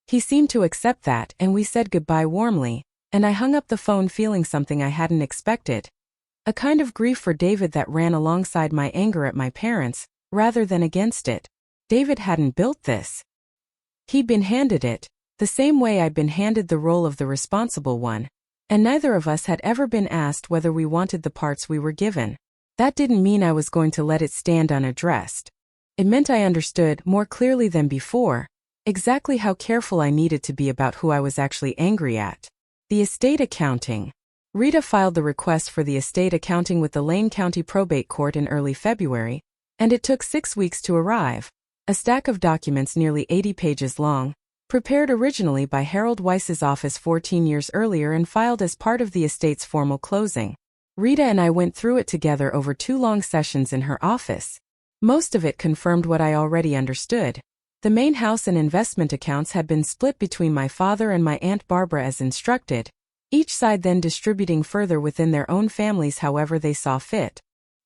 He seemed to accept that, and we said goodbye warmly, and I hung up the phone feeling something I hadn't expected. A kind of grief for David that ran alongside my anger at my parents, rather than against it. David hadn't built this. He'd been handed it, the same way I'd been handed the role of the responsible one, and neither of us had ever been asked whether we wanted the parts we were given. That didn't mean I was going to let it stand unaddressed. It meant I understood, more clearly than before, exactly how careful I needed to be about who I was actually angry at. The estate accounting. Rita filed the request for the estate accounting with the Lane County Probate Court in early February, and it took 6 weeks to arrive. A stack of documents nearly 80 pages long, prepared originally by Harold Weiss's office 14 years earlier and filed as part of the estate's formal closing. Rita and I went through it together over 2 long sessions in her office. Most of it confirmed what I already understood. The main house and investment accounts had been split between my father and my Aunt Barbara as instructed, each side then distributing further within their own families however they saw fit.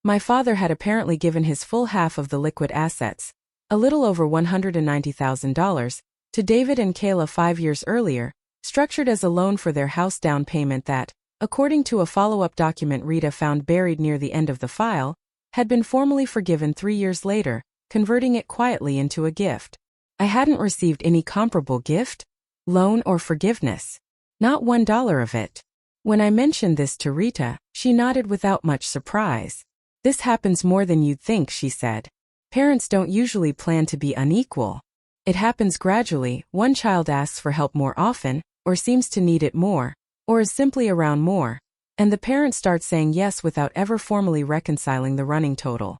My father had apparently given his full half of the liquid assets, a little over $190,000, to David and Kayla 5 years earlier, structured as a loan for their house down payment that, according to a follow-up document Rita found buried near the end of the file, had been formally forgiven 3 years later, converting it quietly into a gift. I hadn't received any comparable gift, loan, or forgiveness. Not $1 of it. When I mentioned this to Rita, she nodded without much surprise. "This happens more than you'd think," she said. "Parents don't usually plan to be unequal. It happens gradually. One child asks for help more often, or seems to need it more, or is simply around more, and the parent starts saying yes without ever formally reconciling the running total.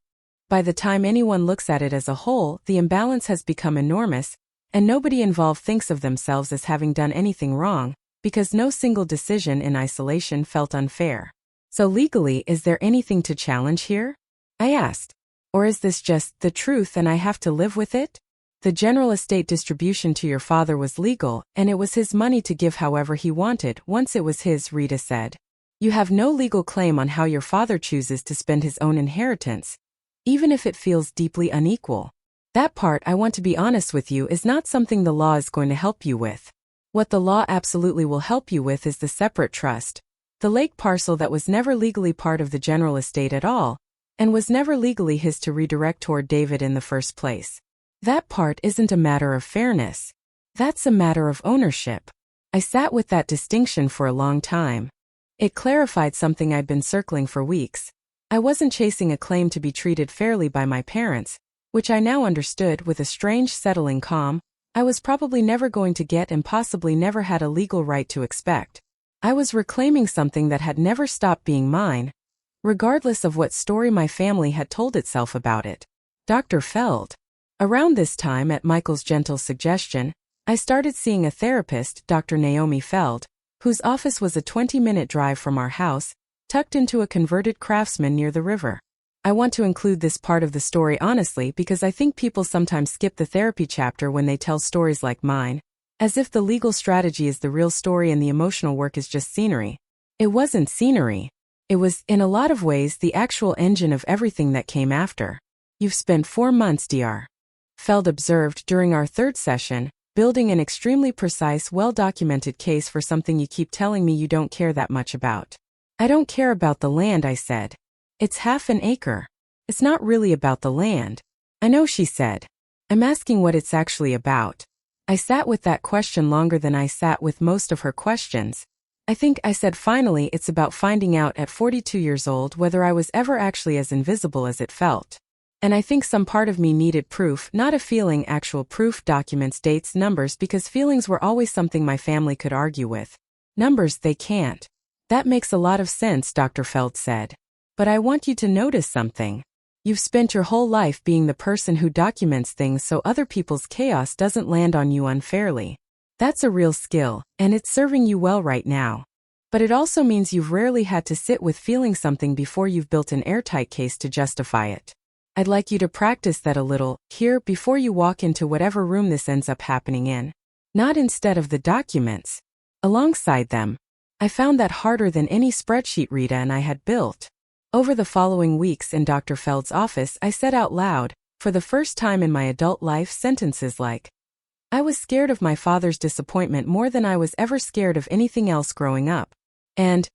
By the time anyone looks at it as a whole, the imbalance has become enormous, and nobody involved thinks of themselves as having done anything wrong, because no single decision in isolation felt unfair. So legally, is there anything to challenge here? I asked. Or is this just the truth and I have to live with it? The general estate distribution to your father was legal, and it was his money to give however he wanted once it was his, Rita said. You have no legal claim on how your father chooses to spend his own inheritance, even if it feels deeply unequal. That part, I want to be honest with you, is not something the law is going to help you with. What the law absolutely will help you with is the separate trust, the lake parcel that was never legally part of the general estate at all, and was never legally his to redirect toward David in the first place. That part isn't a matter of fairness. That's a matter of ownership. I sat with that distinction for a long time. It clarified something I'd been circling for weeks. I wasn't chasing a claim to be treated fairly by my parents, which I now understood with a strange settling calm I was probably never going to get and possibly never had a legal right to expect. I was reclaiming something that had never stopped being mine, regardless of what story my family had told itself about it. Dr. Feld. Around this time, at Michael's gentle suggestion, I started seeing a therapist, Dr. Naomi Feld, whose office was a 20-minute drive from our house, tucked into a converted craftsman near the river. I want to include this part of the story honestly because I think people sometimes skip the therapy chapter when they tell stories like mine, as if the legal strategy is the real story and the emotional work is just scenery. It wasn't scenery. It was, in a lot of ways, the actual engine of everything that came after. You've spent 4 months, Dr. Feld observed during our third session, building an extremely precise, well-documented case for something you keep telling me you don't care that much about. I don't care about the land, I said. It's half an acre. It's not really about the land. I know, she said. I'm asking what it's actually about. I sat with that question longer than I sat with most of her questions. I think I said finally it's about finding out at 42 years old whether I was ever actually as invisible as it felt. And I think some part of me needed proof, not a feeling, actual proof, documents, dates, numbers, because feelings were always something my family could argue with. Numbers, they can't. That makes a lot of sense, Dr. Feld said. But I want you to notice something. You've spent your whole life being the person who documents things so other people's chaos doesn't land on you unfairly. That's a real skill, and it's serving you well right now. But it also means you've rarely had to sit with feeling something before you've built an airtight case to justify it. I'd like you to practice that a little, here, before you walk into whatever room this ends up happening in. Not instead of the documents. Alongside them. I found that harder than any spreadsheet Rita and I had built. Over the following weeks in Dr. Feld's office, I said out loud, for the first time in my adult life, sentences like, I was scared of my father's disappointment more than I was ever scared of anything else growing up. And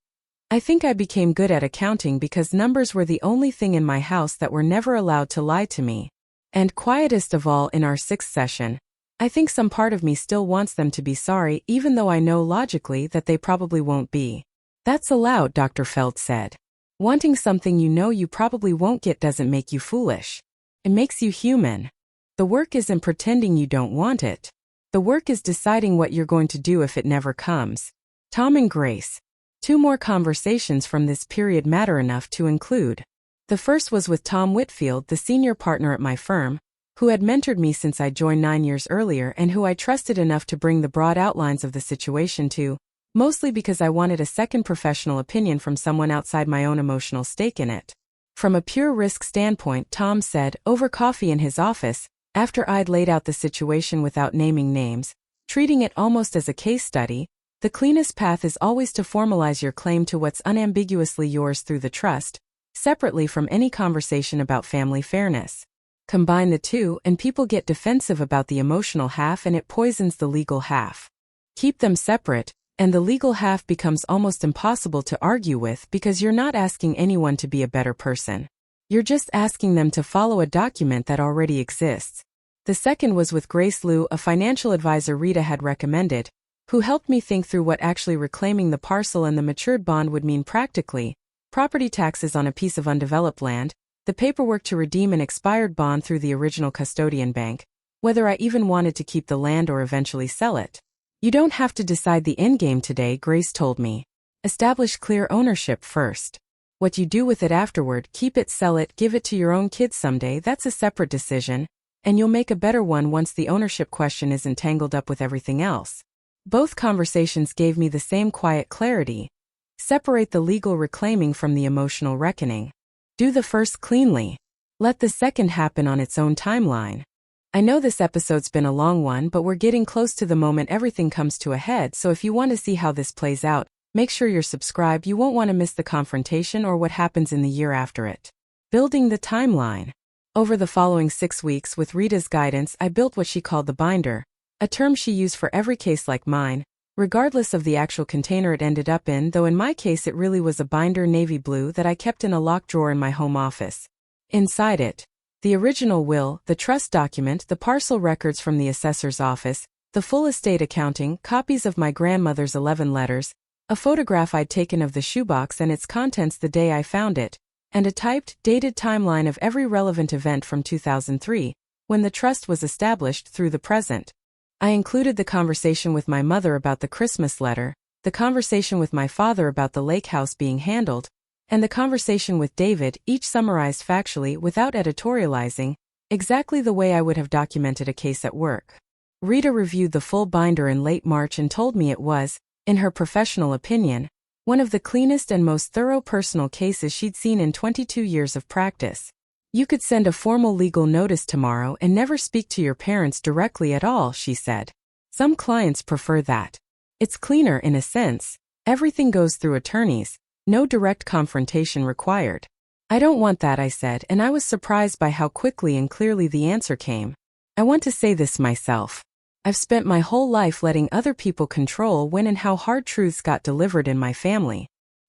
I think I became good at accounting because numbers were the only thing in my house that were never allowed to lie to me. And quietest of all, in our 6th session, I think some part of me still wants them to be sorry, even though I know logically that they probably won't be. That's allowed, Dr. Feld said. Wanting something you know you probably won't get doesn't make you foolish. It makes you human. The work isn't pretending you don't want it. The work is deciding what you're going to do if it never comes. Tom and Grace. 2 more conversations from this period matter enough to include. The first was with Tom Whitfield, the senior partner at my firm, who had mentored me since I joined 9 years earlier and who I trusted enough to bring the broad outlines of the situation to, mostly because I wanted a second professional opinion from someone outside my own emotional stake in it. From a pure risk standpoint, Tom said, over coffee in his office, after I'd laid out the situation without naming names, treating it almost as a case study, the cleanest path is always to formalize your claim to what's unambiguously yours through the trust, separately from any conversation about family fairness. Combine the two, and people get defensive about the emotional half and it poisons the legal half. Keep them separate, and the legal half becomes almost impossible to argue with because you're not asking anyone to be a better person. You're just asking them to follow a document that already exists. The second was with Grace Liu, a financial advisor Rita had recommended, who helped me think through what actually reclaiming the parcel and the matured bond would mean practically: property taxes on a piece of undeveloped land, the paperwork to redeem an expired bond through the original custodian bank, whether I even wanted to keep the land or eventually sell it. You don't have to decide the endgame today, Grace told me. Establish clear ownership first. What you do with it afterward, keep it, sell it, give it to your own kids someday, that's a separate decision, and you'll make a better one once the ownership question isn't tangled up with everything else. Both conversations gave me the same quiet clarity. Separate the legal reclaiming from the emotional reckoning. Do the first cleanly. Let the second happen on its own timeline. I know this episode's been a long one, but we're getting close to the moment everything comes to a head, so if you want to see how this plays out, make sure you're subscribed. You won't want to miss the confrontation or what happens in the year after it. Building the timeline. Over the following 6 weeks, with Rita's guidance, I built what she called the binder, a term she used for every case like mine, regardless of the actual container it ended up in, though in my case it really was a binder navy blue that I kept in a locked drawer in my home office. Inside it, the original will, the trust document, the parcel records from the assessor's office, the full estate accounting, copies of my grandmother's 11 letters, a photograph I'd taken of the shoebox and its contents the day I found it, and a typed, dated timeline of every relevant event from 2003, when the trust was established, through the present. I included the conversation with my mother about the Christmas letter, the conversation with my father about the lake house being handled, and the conversation with David, each summarized factually without editorializing, exactly the way I would have documented a case at work. Rita reviewed the full binder in late March and told me it was, in her professional opinion, one of the cleanest and most thorough personal cases she'd seen in 22 years of practice. You could send a formal legal notice tomorrow and never speak to your parents directly at all, she said. Some clients prefer that. It's cleaner in a sense. Everything goes through attorneys. No direct confrontation required. I don't want that, I said, and I was surprised by how quickly and clearly the answer came. I want to say this myself. I've spent my whole life letting other people control when and how hard truths got delivered in my family.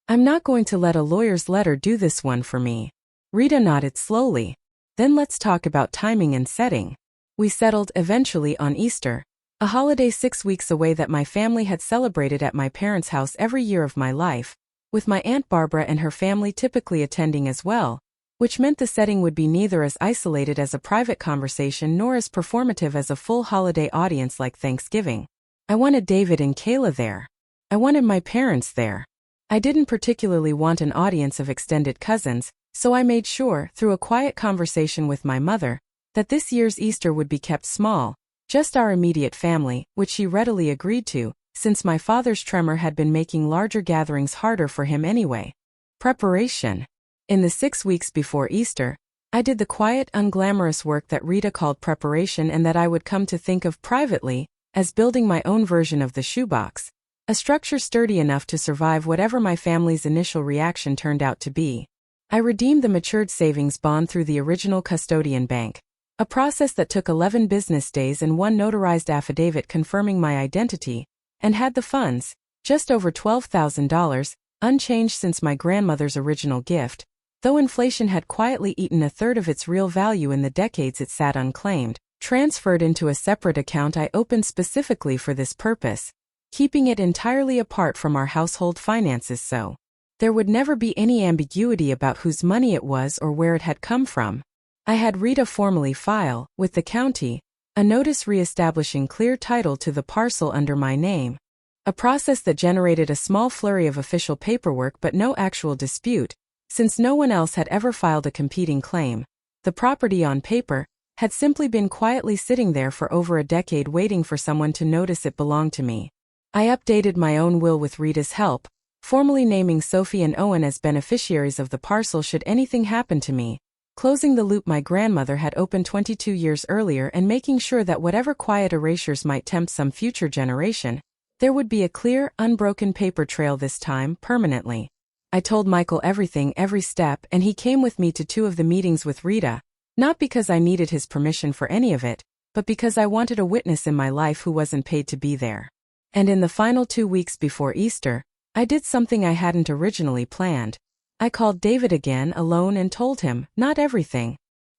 I'm not going to let a lawyer's letter do this one for me. Rita nodded slowly. Then let's talk about timing and setting. We settled, eventually, on Easter, a holiday 6 weeks away that my family had celebrated at my parents' house every year of my life, with my Aunt Barbara and her family typically attending as well, which meant the setting would be neither as isolated as a private conversation nor as performative as a full holiday audience like Thanksgiving. I wanted David and Kayla there. I wanted my parents there. I didn't particularly want an audience of extended cousins, so I made sure, through a quiet conversation with my mother, that this year's Easter would be kept small, just our immediate family, which she readily agreed to, since my father's tremor had been making larger gatherings harder for him anyway. Preparation. In the 6 weeks before Easter, I did the quiet, unglamorous work that Rita called preparation and that I would come to think of privately as building my own version of the shoebox, a structure sturdy enough to survive whatever my family's initial reaction turned out to be. I redeemed the matured savings bond through the original custodian bank, a process that took 11 business days and one notarized affidavit confirming my identity, and had the funds, just over $12,000, unchanged since my grandmother's original gift, though inflation had quietly eaten a third of its real value in the decades it sat unclaimed, transferred into a separate account I opened specifically for this purpose, keeping it entirely apart from our household finances so there would never be any ambiguity about whose money it was or where it had come from. I had Rita formally file, with the county, a notice re-establishing clear title to the parcel under my name, a process that generated a small flurry of official paperwork but no actual dispute, since no one else had ever filed a competing claim. The property on paper had simply been quietly sitting there for over a decade waiting for someone to notice it belonged to me. I updated my own will with Rita's help, formally naming Sophie and Owen as beneficiaries of the parcel should anything happen to me, closing the loop my grandmother had opened 22 years earlier and making sure that whatever quiet erasures might tempt some future generation, there would be a clear, unbroken paper trail this time, permanently. I told Michael everything, every step, and he came with me to 2 of the meetings with Rita, not because I needed his permission for any of it, but because I wanted a witness in my life who wasn't paid to be there. And in the final 2 weeks before Easter, I did something I hadn't originally planned. I called David again alone and told him, not everything,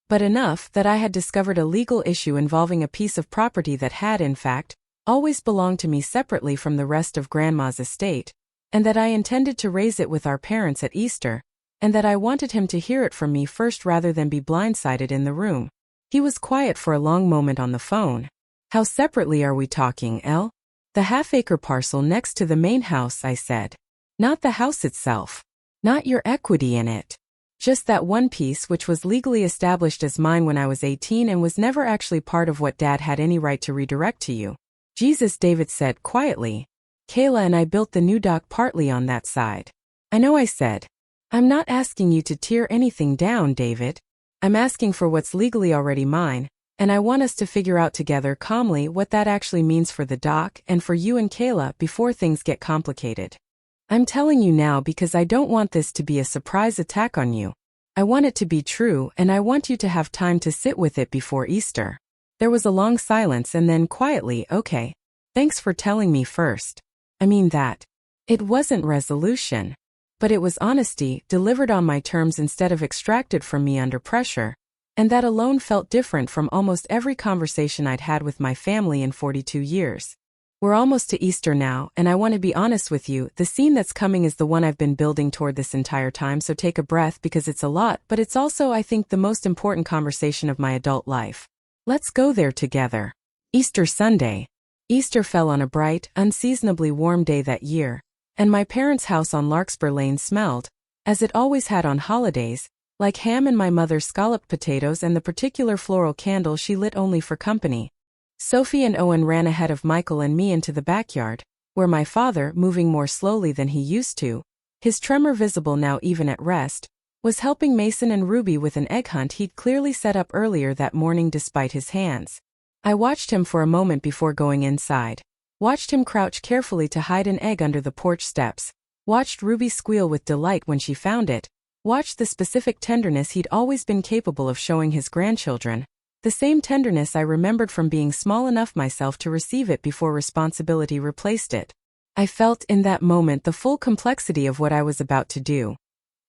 but enough that I had discovered a legal issue involving a piece of property that had, in fact, always belonged to me separately from the rest of Grandma's estate, and that I intended to raise it with our parents at Easter, and that I wanted him to hear it from me first rather than be blindsided in the room. He was quiet for a long moment on the phone. How separately are we talking, Elle? The half-acre parcel next to the main house, I said. Not the house itself. Not your equity in it. Just that one piece which was legally established as mine when I was 18 and was never actually part of what Dad had any right to redirect to you. Jesus, David said quietly. Kayla and I built the new dock partly on that side. I know, I said. I'm not asking you to tear anything down, David. I'm asking for what's legally already mine, and I want us to figure out together calmly what that actually means for the dock and for you and Kayla before things get complicated. I'm telling you now because I don't want this to be a surprise attack on you. I want it to be true, and I want you to have time to sit with it before Easter. There was a long silence and then quietly, okay. Thanks for telling me first. I mean that. It wasn't resolution. But it was honesty, delivered on my terms instead of extracted from me under pressure. And that alone felt different from almost every conversation I'd had with my family in 42 years. We're almost to Easter now, and I want to be honest with you, the scene that's coming is the one I've been building toward this entire time, so take a breath because it's a lot, but it's also, I think, the most important conversation of my adult life. Let's go there together. Easter Sunday. Easter fell on a bright, unseasonably warm day that year, and my parents' house on Larkspur Lane smelled, as it always had on holidays, like ham and my mother's scalloped potatoes and the particular floral candle she lit only for company. Sophie and Owen ran ahead of Michael and me into the backyard, where my father, moving more slowly than he used to, his tremor visible now even at rest, was helping Mason and Ruby with an egg hunt he'd clearly set up earlier that morning despite his hands. I watched him for a moment before going inside, watched him crouch carefully to hide an egg under the porch steps, watched Ruby squeal with delight when she found it, watched the specific tenderness he'd always been capable of showing his grandchildren. The same tenderness I remembered from being small enough myself to receive it before responsibility replaced it. I felt in that moment the full complexity of what I was about to do.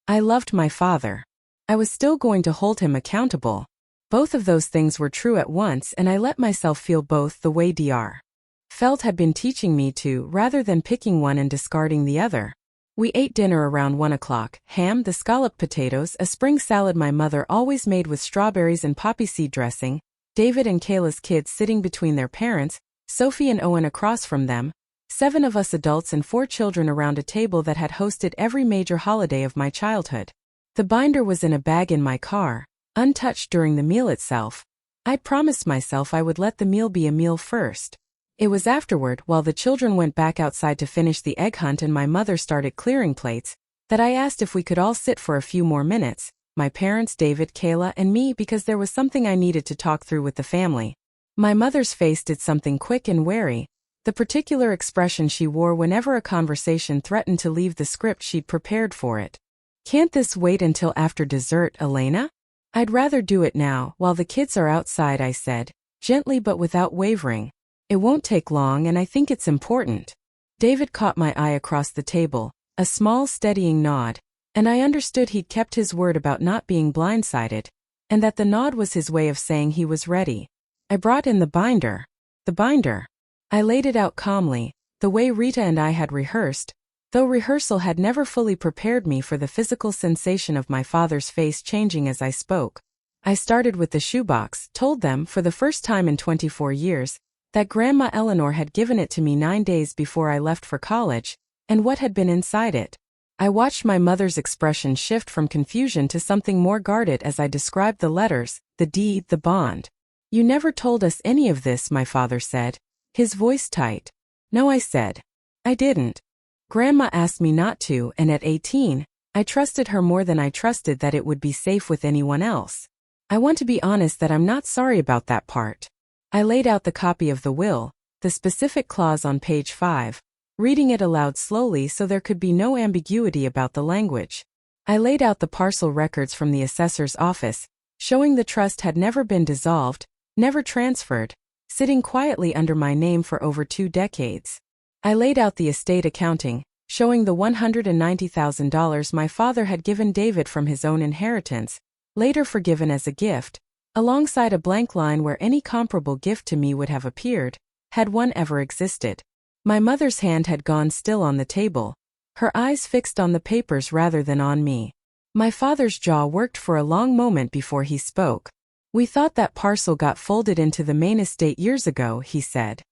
I loved my father. I was still going to hold him accountable. Both of those things were true at once, and I let myself feel both the way Dr. Felt had been teaching me to, rather than picking one and discarding the other. We ate dinner around 1 o'clock, ham, the scalloped potatoes, a spring salad my mother always made with strawberries and poppy seed dressing, David and Kayla's kids sitting between their parents, Sophie and Owen across from them, 7 of us adults and 4 children around a table that had hosted every major holiday of my childhood. The binder was in a bag in my car, untouched during the meal itself. I'd promised myself I would let the meal be a meal first. It was afterward, while the children went back outside to finish the egg hunt and my mother started clearing plates, that I asked if we could all sit for a few more minutes, my parents, David, Kayla, and me, because there was something I needed to talk through with the family. My mother's face did something quick and wary, the particular expression she wore whenever a conversation threatened to leave the script she'd prepared for it. Can't this wait until after dessert, Elena? I'd rather do it now, while the kids are outside, I said, gently but without wavering. It won't take long and I think it's important. David caught my eye across the table, a small steadying nod, and I understood he'd kept his word about not being blindsided, and that the nod was his way of saying he was ready. I brought in the binder. The binder. I laid it out calmly, the way Rita and I had rehearsed, though rehearsal had never fully prepared me for the physical sensation of my father's face changing as I spoke. I started with the shoebox, told them, for the first time in 24 years, that Grandma Eleanor had given it to me 9 days before I left for college, and what had been inside it. I watched my mother's expression shift from confusion to something more guarded as I described the letters, the deed, the bond. You never told us any of this, my father said, his voice tight. No, I said. I didn't. Grandma asked me not to, and at 18, I trusted her more than I trusted that it would be safe with anyone else. I want to be honest that I'm not sorry about that part. I laid out the copy of the will, the specific clause on page 5, reading it aloud slowly so there could be no ambiguity about the language. I laid out the parcel records from the assessor's office, showing the trust had never been dissolved, never transferred, sitting quietly under my name for over 2 decades. I laid out the estate accounting, showing the $190,000 my father had given David from his own inheritance, later forgiven as a gift, alongside a blank line where any comparable gift to me would have appeared, had one ever existed. My mother's hand had gone still on the table, her eyes fixed on the papers rather than on me. My father's jaw worked for a long moment before he spoke. We thought that parcel got folded into the main estate years ago, he said.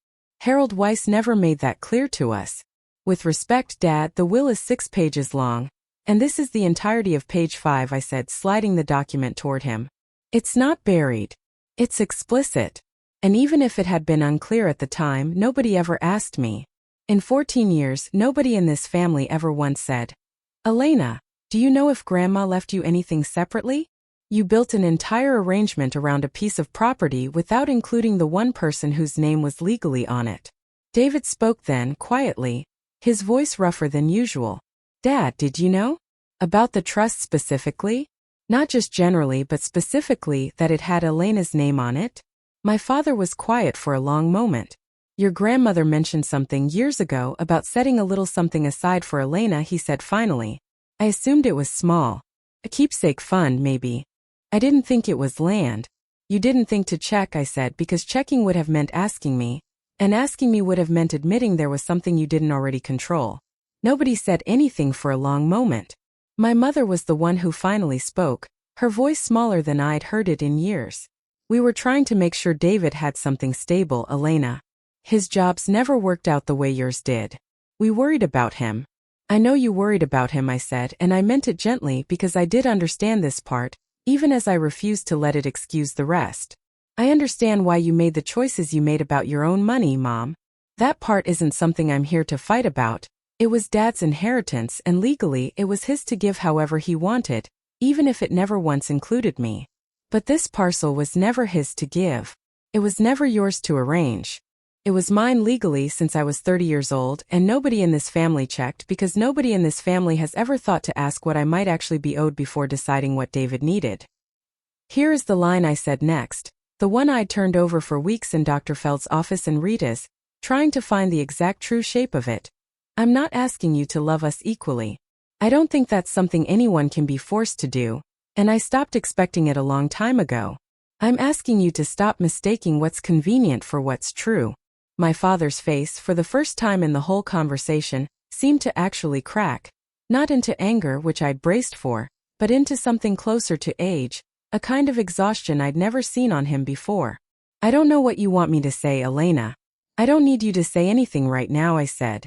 Harold Weiss never made that clear to us. With respect, Dad, the will is 6 pages long, And this is the entirety of page 5, I said, sliding the document toward him. It's not buried. It's explicit. And even if it had been unclear at the time, nobody ever asked me. In 14 years, nobody in this family ever once said, Elena, do you know if Grandma left you anything separately? You built an entire arrangement around a piece of property without including the one person whose name was legally on it. David spoke then, quietly, his voice rougher than usual. Dad, did you know? About the trust specifically? Not just generally but specifically that it had Elena's name on it? My father was quiet for a long moment. Your grandmother mentioned something years ago about setting a little something aside for Elena, he said finally. I assumed it was small. A keepsake fund, maybe. I didn't think it was land. You didn't think to check, I said, because checking would have meant asking me, and asking me would have meant admitting there was something you didn't already control. Nobody said anything for a long moment. My mother was the one who finally spoke, her voice smaller than I'd heard it in years. We were trying to make sure David had something stable, Elena. His jobs never worked out the way yours did. We worried about him. I know you worried about him, I said, and I meant it gently because I did understand this part, even as I refused to let it excuse the rest. I understand why you made the choices you made about your own money, Mom. That part isn't something I'm here to fight about. It was Dad's inheritance and legally it was his to give however he wanted, even if it never once included me. But this parcel was never his to give. It was never yours to arrange. It was mine legally since I was 30 years old, and nobody in this family checked because nobody in this family has ever thought to ask what I might actually be owed before deciding what David needed. Here is the line I said next, the one I'd turned over for weeks in Dr. Feld's office and Rita's, trying to find the exact true shape of it. I'm not asking you to love us equally. I don't think that's something anyone can be forced to do, and I stopped expecting it a long time ago. I'm asking you to stop mistaking what's convenient for what's true. My father's face, for the first time in the whole conversation, seemed to actually crack. Not into anger, which I'd braced for, but into something closer to age, a kind of exhaustion I'd never seen on him before. I don't know what you want me to say, Elena. I don't need you to say anything right now, I said.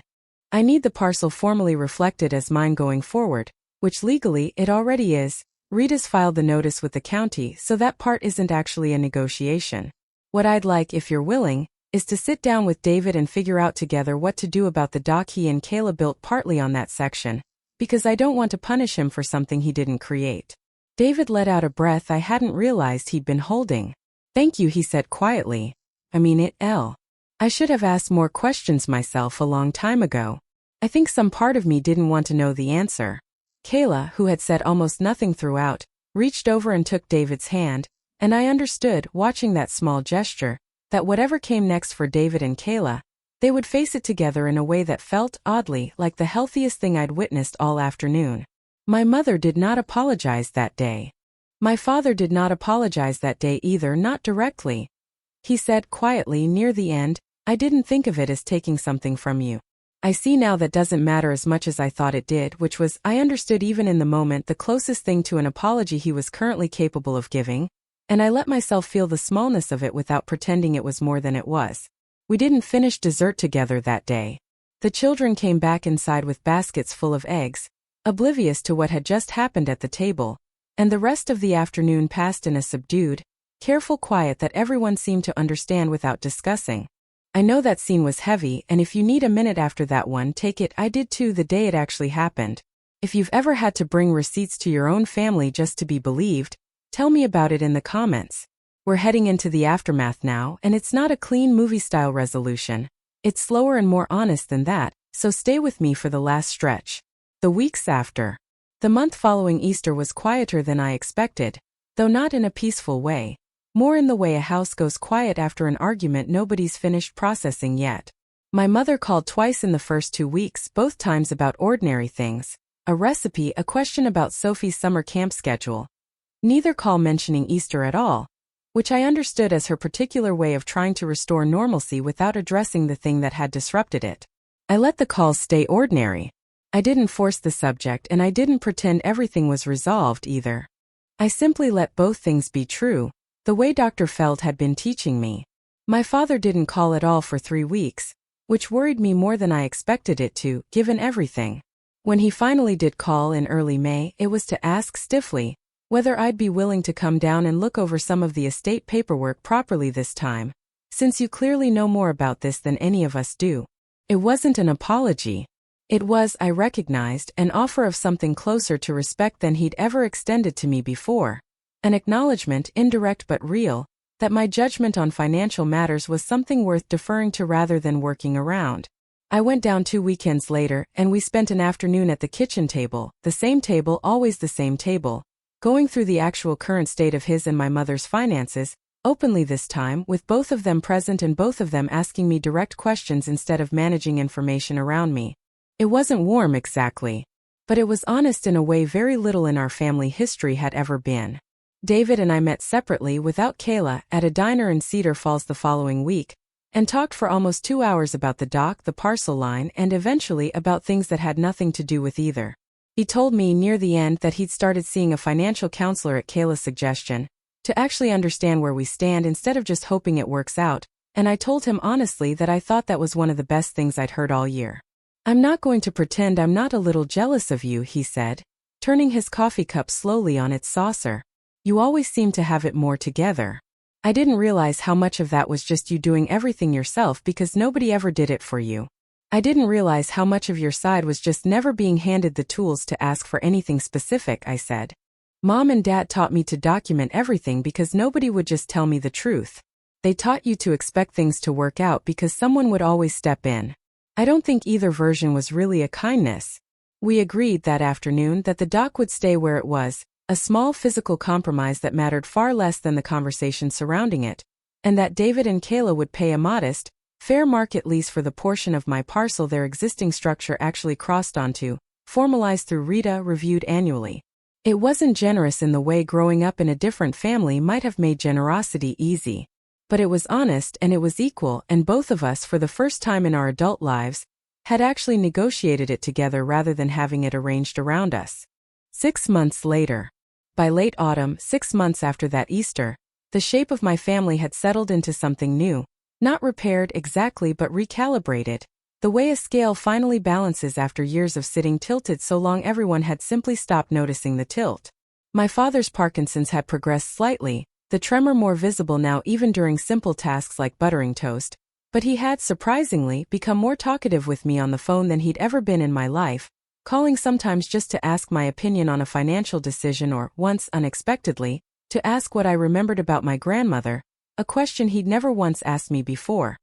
I need the parcel formally reflected as mine going forward, which legally it already is. Rita's filed the notice with the county, so that part isn't actually a negotiation. What I'd like, if you're willing, is to sit down with David and figure out together what to do about the dock he and Kayla built partly on that section, because I don't want to punish him for something he didn't create. David let out a breath I hadn't realized he'd been holding. Thank you, he said quietly. I mean it, Elle. I should have asked more questions myself a long time ago. I think some part of me didn't want to know the answer. Kayla, who had said almost nothing throughout, reached over and took David's hand, and I understood, watching that small gesture, that whatever came next for David and Kayla, they would face it together in a way that felt, oddly, like the healthiest thing I'd witnessed all afternoon. My mother did not apologize that day. My father did not apologize that day either, not directly. He said quietly near the end, I didn't think of it as taking something from you. I see now that doesn't matter as much as I thought it did, which was, I understood even in the moment, the closest thing to an apology he was currently capable of giving, and I let myself feel the smallness of it without pretending it was more than it was. We didn't finish dessert together that day. The children came back inside with baskets full of eggs, oblivious to what had just happened at the table, and the rest of the afternoon passed in a subdued, careful quiet that everyone seemed to understand without discussing. I know that scene was heavy, and if you need a minute after that one, take it. I did too the day it actually happened. If you've ever had to bring receipts to your own family just to be believed, tell me about it in the comments. We're heading into the aftermath now, and it's not a clean movie-style resolution. It's slower and more honest than that, so stay with me for the last stretch. The weeks after. The month following Easter was quieter than I expected, though not in a peaceful way. More in the way a house goes quiet after an argument nobody's finished processing yet. My mother called twice in the first 2 weeks, both times about ordinary things. A recipe, a question about Sophie's summer camp schedule. Neither call mentioning Easter at all, which I understood as her particular way of trying to restore normalcy without addressing the thing that had disrupted it. I let the calls stay ordinary. I didn't force the subject and I didn't pretend everything was resolved either. I simply let both things be true, the way Dr. Feld had been teaching me. My father didn't call at all for 3 weeks, which worried me more than I expected it to, given everything. When he finally did call in early May, it was to ask stiffly whether I'd be willing to come down and look over some of the estate paperwork properly this time, since you clearly know more about this than any of us do. It wasn't an apology. It was, I recognized, an offer of something closer to respect than he'd ever extended to me before. An acknowledgement, indirect but real, that my judgment on financial matters was something worth deferring to rather than working around. I went down 2 weekends later, and we spent an afternoon at the kitchen table, the same table, always the same table, going through the actual current state of his and my mother's finances, openly this time, with both of them present and both of them asking me direct questions instead of managing information around me. It wasn't warm exactly, but it was honest in a way very little in our family history had ever been. David and I met separately without Kayla at a diner in Cedar Falls the following week, and talked for almost 2 hours about the dock, the parcel line, and eventually about things that had nothing to do with either. He told me near the end that he'd started seeing a financial counselor at Kayla's suggestion, to actually understand where we stand instead of just hoping it works out, and I told him honestly that I thought that was one of the best things I'd heard all year. "I'm not going to pretend I'm not a little jealous of you," he said, turning his coffee cup slowly on its saucer. "You always seem to have it more together. I didn't realize how much of that was just you doing everything yourself because nobody ever did it for you. I didn't realize how much of your side was just never being handed the tools to ask for anything specific," I said. "Mom and Dad taught me to document everything because nobody would just tell me the truth. They taught you to expect things to work out because someone would always step in. I don't think either version was really a kindness." We agreed that afternoon that the dock would stay where it was, a small physical compromise that mattered far less than the conversation surrounding it, and that David and Kayla would pay a modest, fair market lease for the portion of my parcel their existing structure actually crossed onto, formalized through RETA, reviewed annually. It wasn't generous in the way growing up in a different family might have made generosity easy. But it was honest and it was equal, and both of us, for the first time in our adult lives, had actually negotiated it together rather than having it arranged around us. 6 months later. By late autumn, 6 months after that Easter, the shape of my family had settled into something new. Not repaired exactly but recalibrated, the way a scale finally balances after years of sitting tilted so long everyone had simply stopped noticing the tilt. My father's Parkinson's had progressed slightly, the tremor more visible now even during simple tasks like buttering toast, but he had, surprisingly, become more talkative with me on the phone than he'd ever been in my life, calling sometimes just to ask my opinion on a financial decision or, once unexpectedly, to ask what I remembered about my grandmother, a question he'd never once asked me before.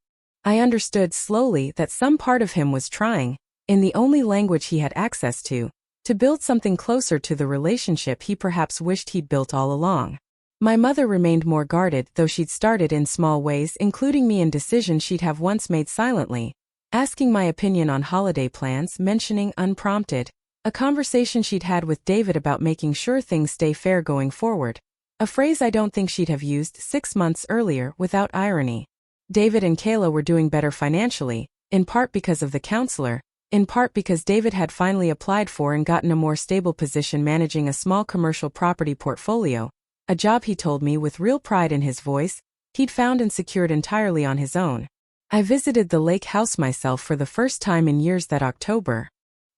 I understood slowly that some part of him was trying, in the only language he had access to build something closer to the relationship he perhaps wished he'd built all along. My mother remained more guarded, though she'd started in small ways, including me in decisions she'd have once made silently, asking my opinion on holiday plans, mentioning, unprompted, a conversation she'd had with David about making sure things stay fair going forward. A phrase I don't think she'd have used 6 months earlier without irony. David and Kayla were doing better financially, in part because of the counselor, in part because David had finally applied for and gotten a more stable position managing a small commercial property portfolio, a job he told me with real pride in his voice, he'd found and secured entirely on his own. I visited the lake house myself for the first time in years that October,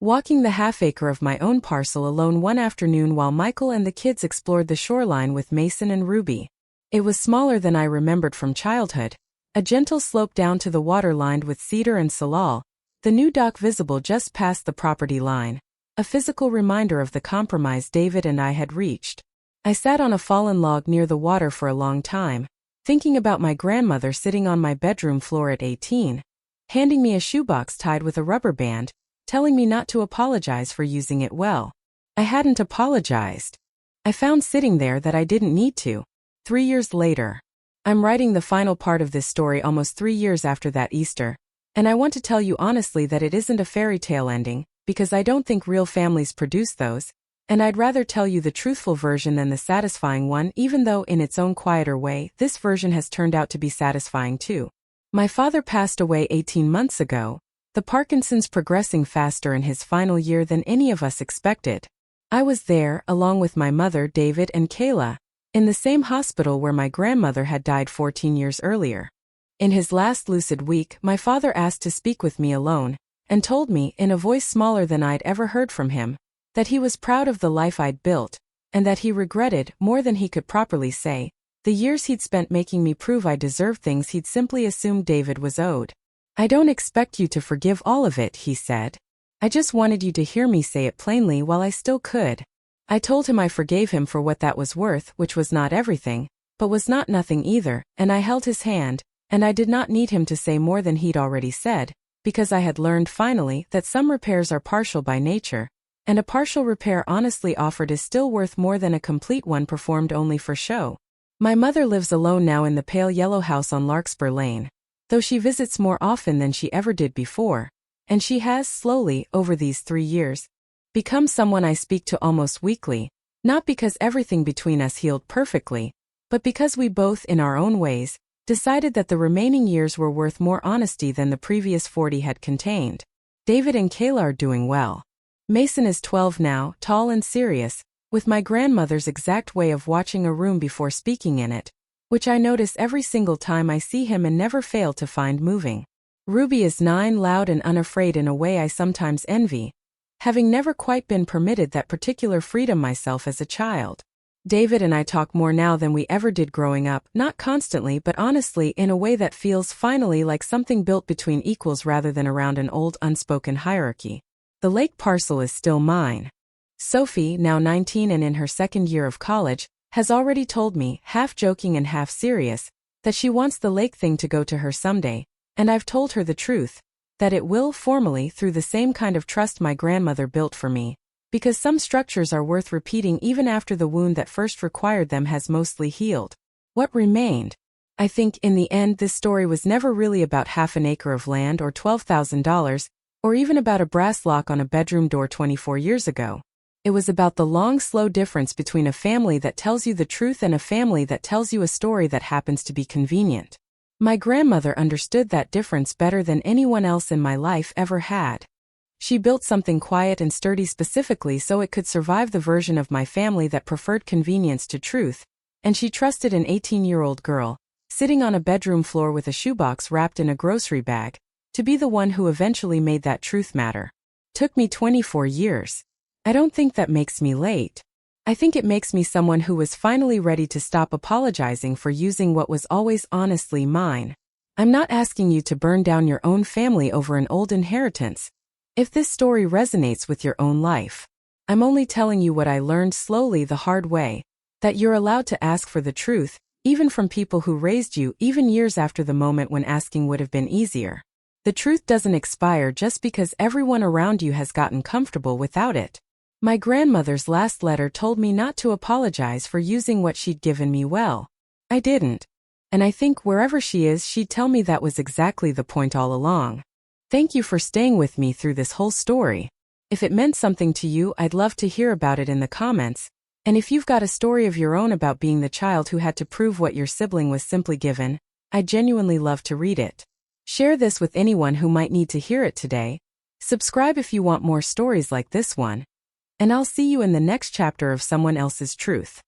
walking the half-acre of my own parcel alone one afternoon while Michael and the kids explored the shoreline with Mason and Ruby. It was smaller than I remembered from childhood, a gentle slope down to the water lined with cedar and salal, the new dock visible just past the property line, a physical reminder of the compromise David and I had reached. I sat on a fallen log near the water for a long time, thinking about my grandmother sitting on my bedroom floor at 18, handing me a shoebox tied with a rubber band, telling me not to apologize for using it well. I hadn't apologized. I found sitting there that I didn't need to. 3 years later. I'm writing the final part of this story almost 3 years after that Easter, and I want to tell you honestly that it isn't a fairy tale ending, because I don't think real families produce those, and I'd rather tell you the truthful version than the satisfying one, even though in its own quieter way, this version has turned out to be satisfying too. My father passed away 18 months ago, the Parkinson's progressing faster in his final year than any of us expected. I was there, along with my mother, David, and Kayla, in the same hospital where my grandmother had died 14 years earlier. In his last lucid week, my father asked to speak with me alone, and told me, in a voice smaller than I'd ever heard from him, that he was proud of the life I'd built, and that he regretted, more than he could properly say, the years he'd spent making me prove I deserved things he'd simply assumed David was owed. "I don't expect you to forgive all of it," he said. "I just wanted you to hear me say it plainly while I still could." I told him I forgave him for what that was worth, which was not everything, but was not nothing either, and I held his hand, and I did not need him to say more than he'd already said, because I had learned finally that some repairs are partial by nature, and a partial repair honestly offered is still worth more than a complete one performed only for show. My mother lives alone now in the pale yellow house on Larkspur Lane, though she visits more often than she ever did before, and she has slowly, over these 3 years, become someone I speak to almost weekly, not because everything between us healed perfectly, but because we both, in our own ways, decided that the remaining years were worth more honesty than the previous 40 had contained. David and Kayla are doing well. Mason is 12 now, tall and serious, with my grandmother's exact way of watching a room before speaking in it, which I notice every single time I see him and never fail to find moving. Ruby is 9, loud and unafraid in a way I sometimes envy, having never quite been permitted that particular freedom myself as a child. David and I talk more now than we ever did growing up, not constantly but honestly in a way that feels finally like something built between equals rather than around an old unspoken hierarchy. The lake parcel is still mine. Sophie, now 19 and in her second year of college, has already told me, half joking and half serious, that she wants the lake thing to go to her someday, and I've told her the truth, that it will formally through the same kind of trust my grandmother built for me, because some structures are worth repeating even after the wound that first required them has mostly healed. What remained? I think in the end this story was never really about half an acre of land or $12,000, or even about a brass lock on a bedroom door 24 years ago. It was about the long, slow difference between a family that tells you the truth and a family that tells you a story that happens to be convenient. My grandmother understood that difference better than anyone else in my life ever had. She built something quiet and sturdy specifically so it could survive the version of my family that preferred convenience to truth, and she trusted an 18-year-old girl, sitting on a bedroom floor with a shoebox wrapped in a grocery bag, to be the one who eventually made that truth matter. Took me 24 years. I don't think that makes me late. I think it makes me someone who was finally ready to stop apologizing for using what was always honestly mine. I'm not asking you to burn down your own family over an old inheritance. If this story resonates with your own life, I'm only telling you what I learned slowly the hard way, that you're allowed to ask for the truth, even from people who raised you, even years after the moment when asking would have been easier. The truth doesn't expire just because everyone around you has gotten comfortable without it. My grandmother's last letter told me not to apologize for using what she'd given me well. I didn't. And I think wherever she is, she'd tell me that was exactly the point all along. Thank you for staying with me through this whole story. If it meant something to you, I'd love to hear about it in the comments. And if you've got a story of your own about being the child who had to prove what your sibling was simply given, I'd genuinely love to read it. Share this with anyone who might need to hear it today. Subscribe if you want more stories like this one. And I'll see you in the next chapter of someone else's truth.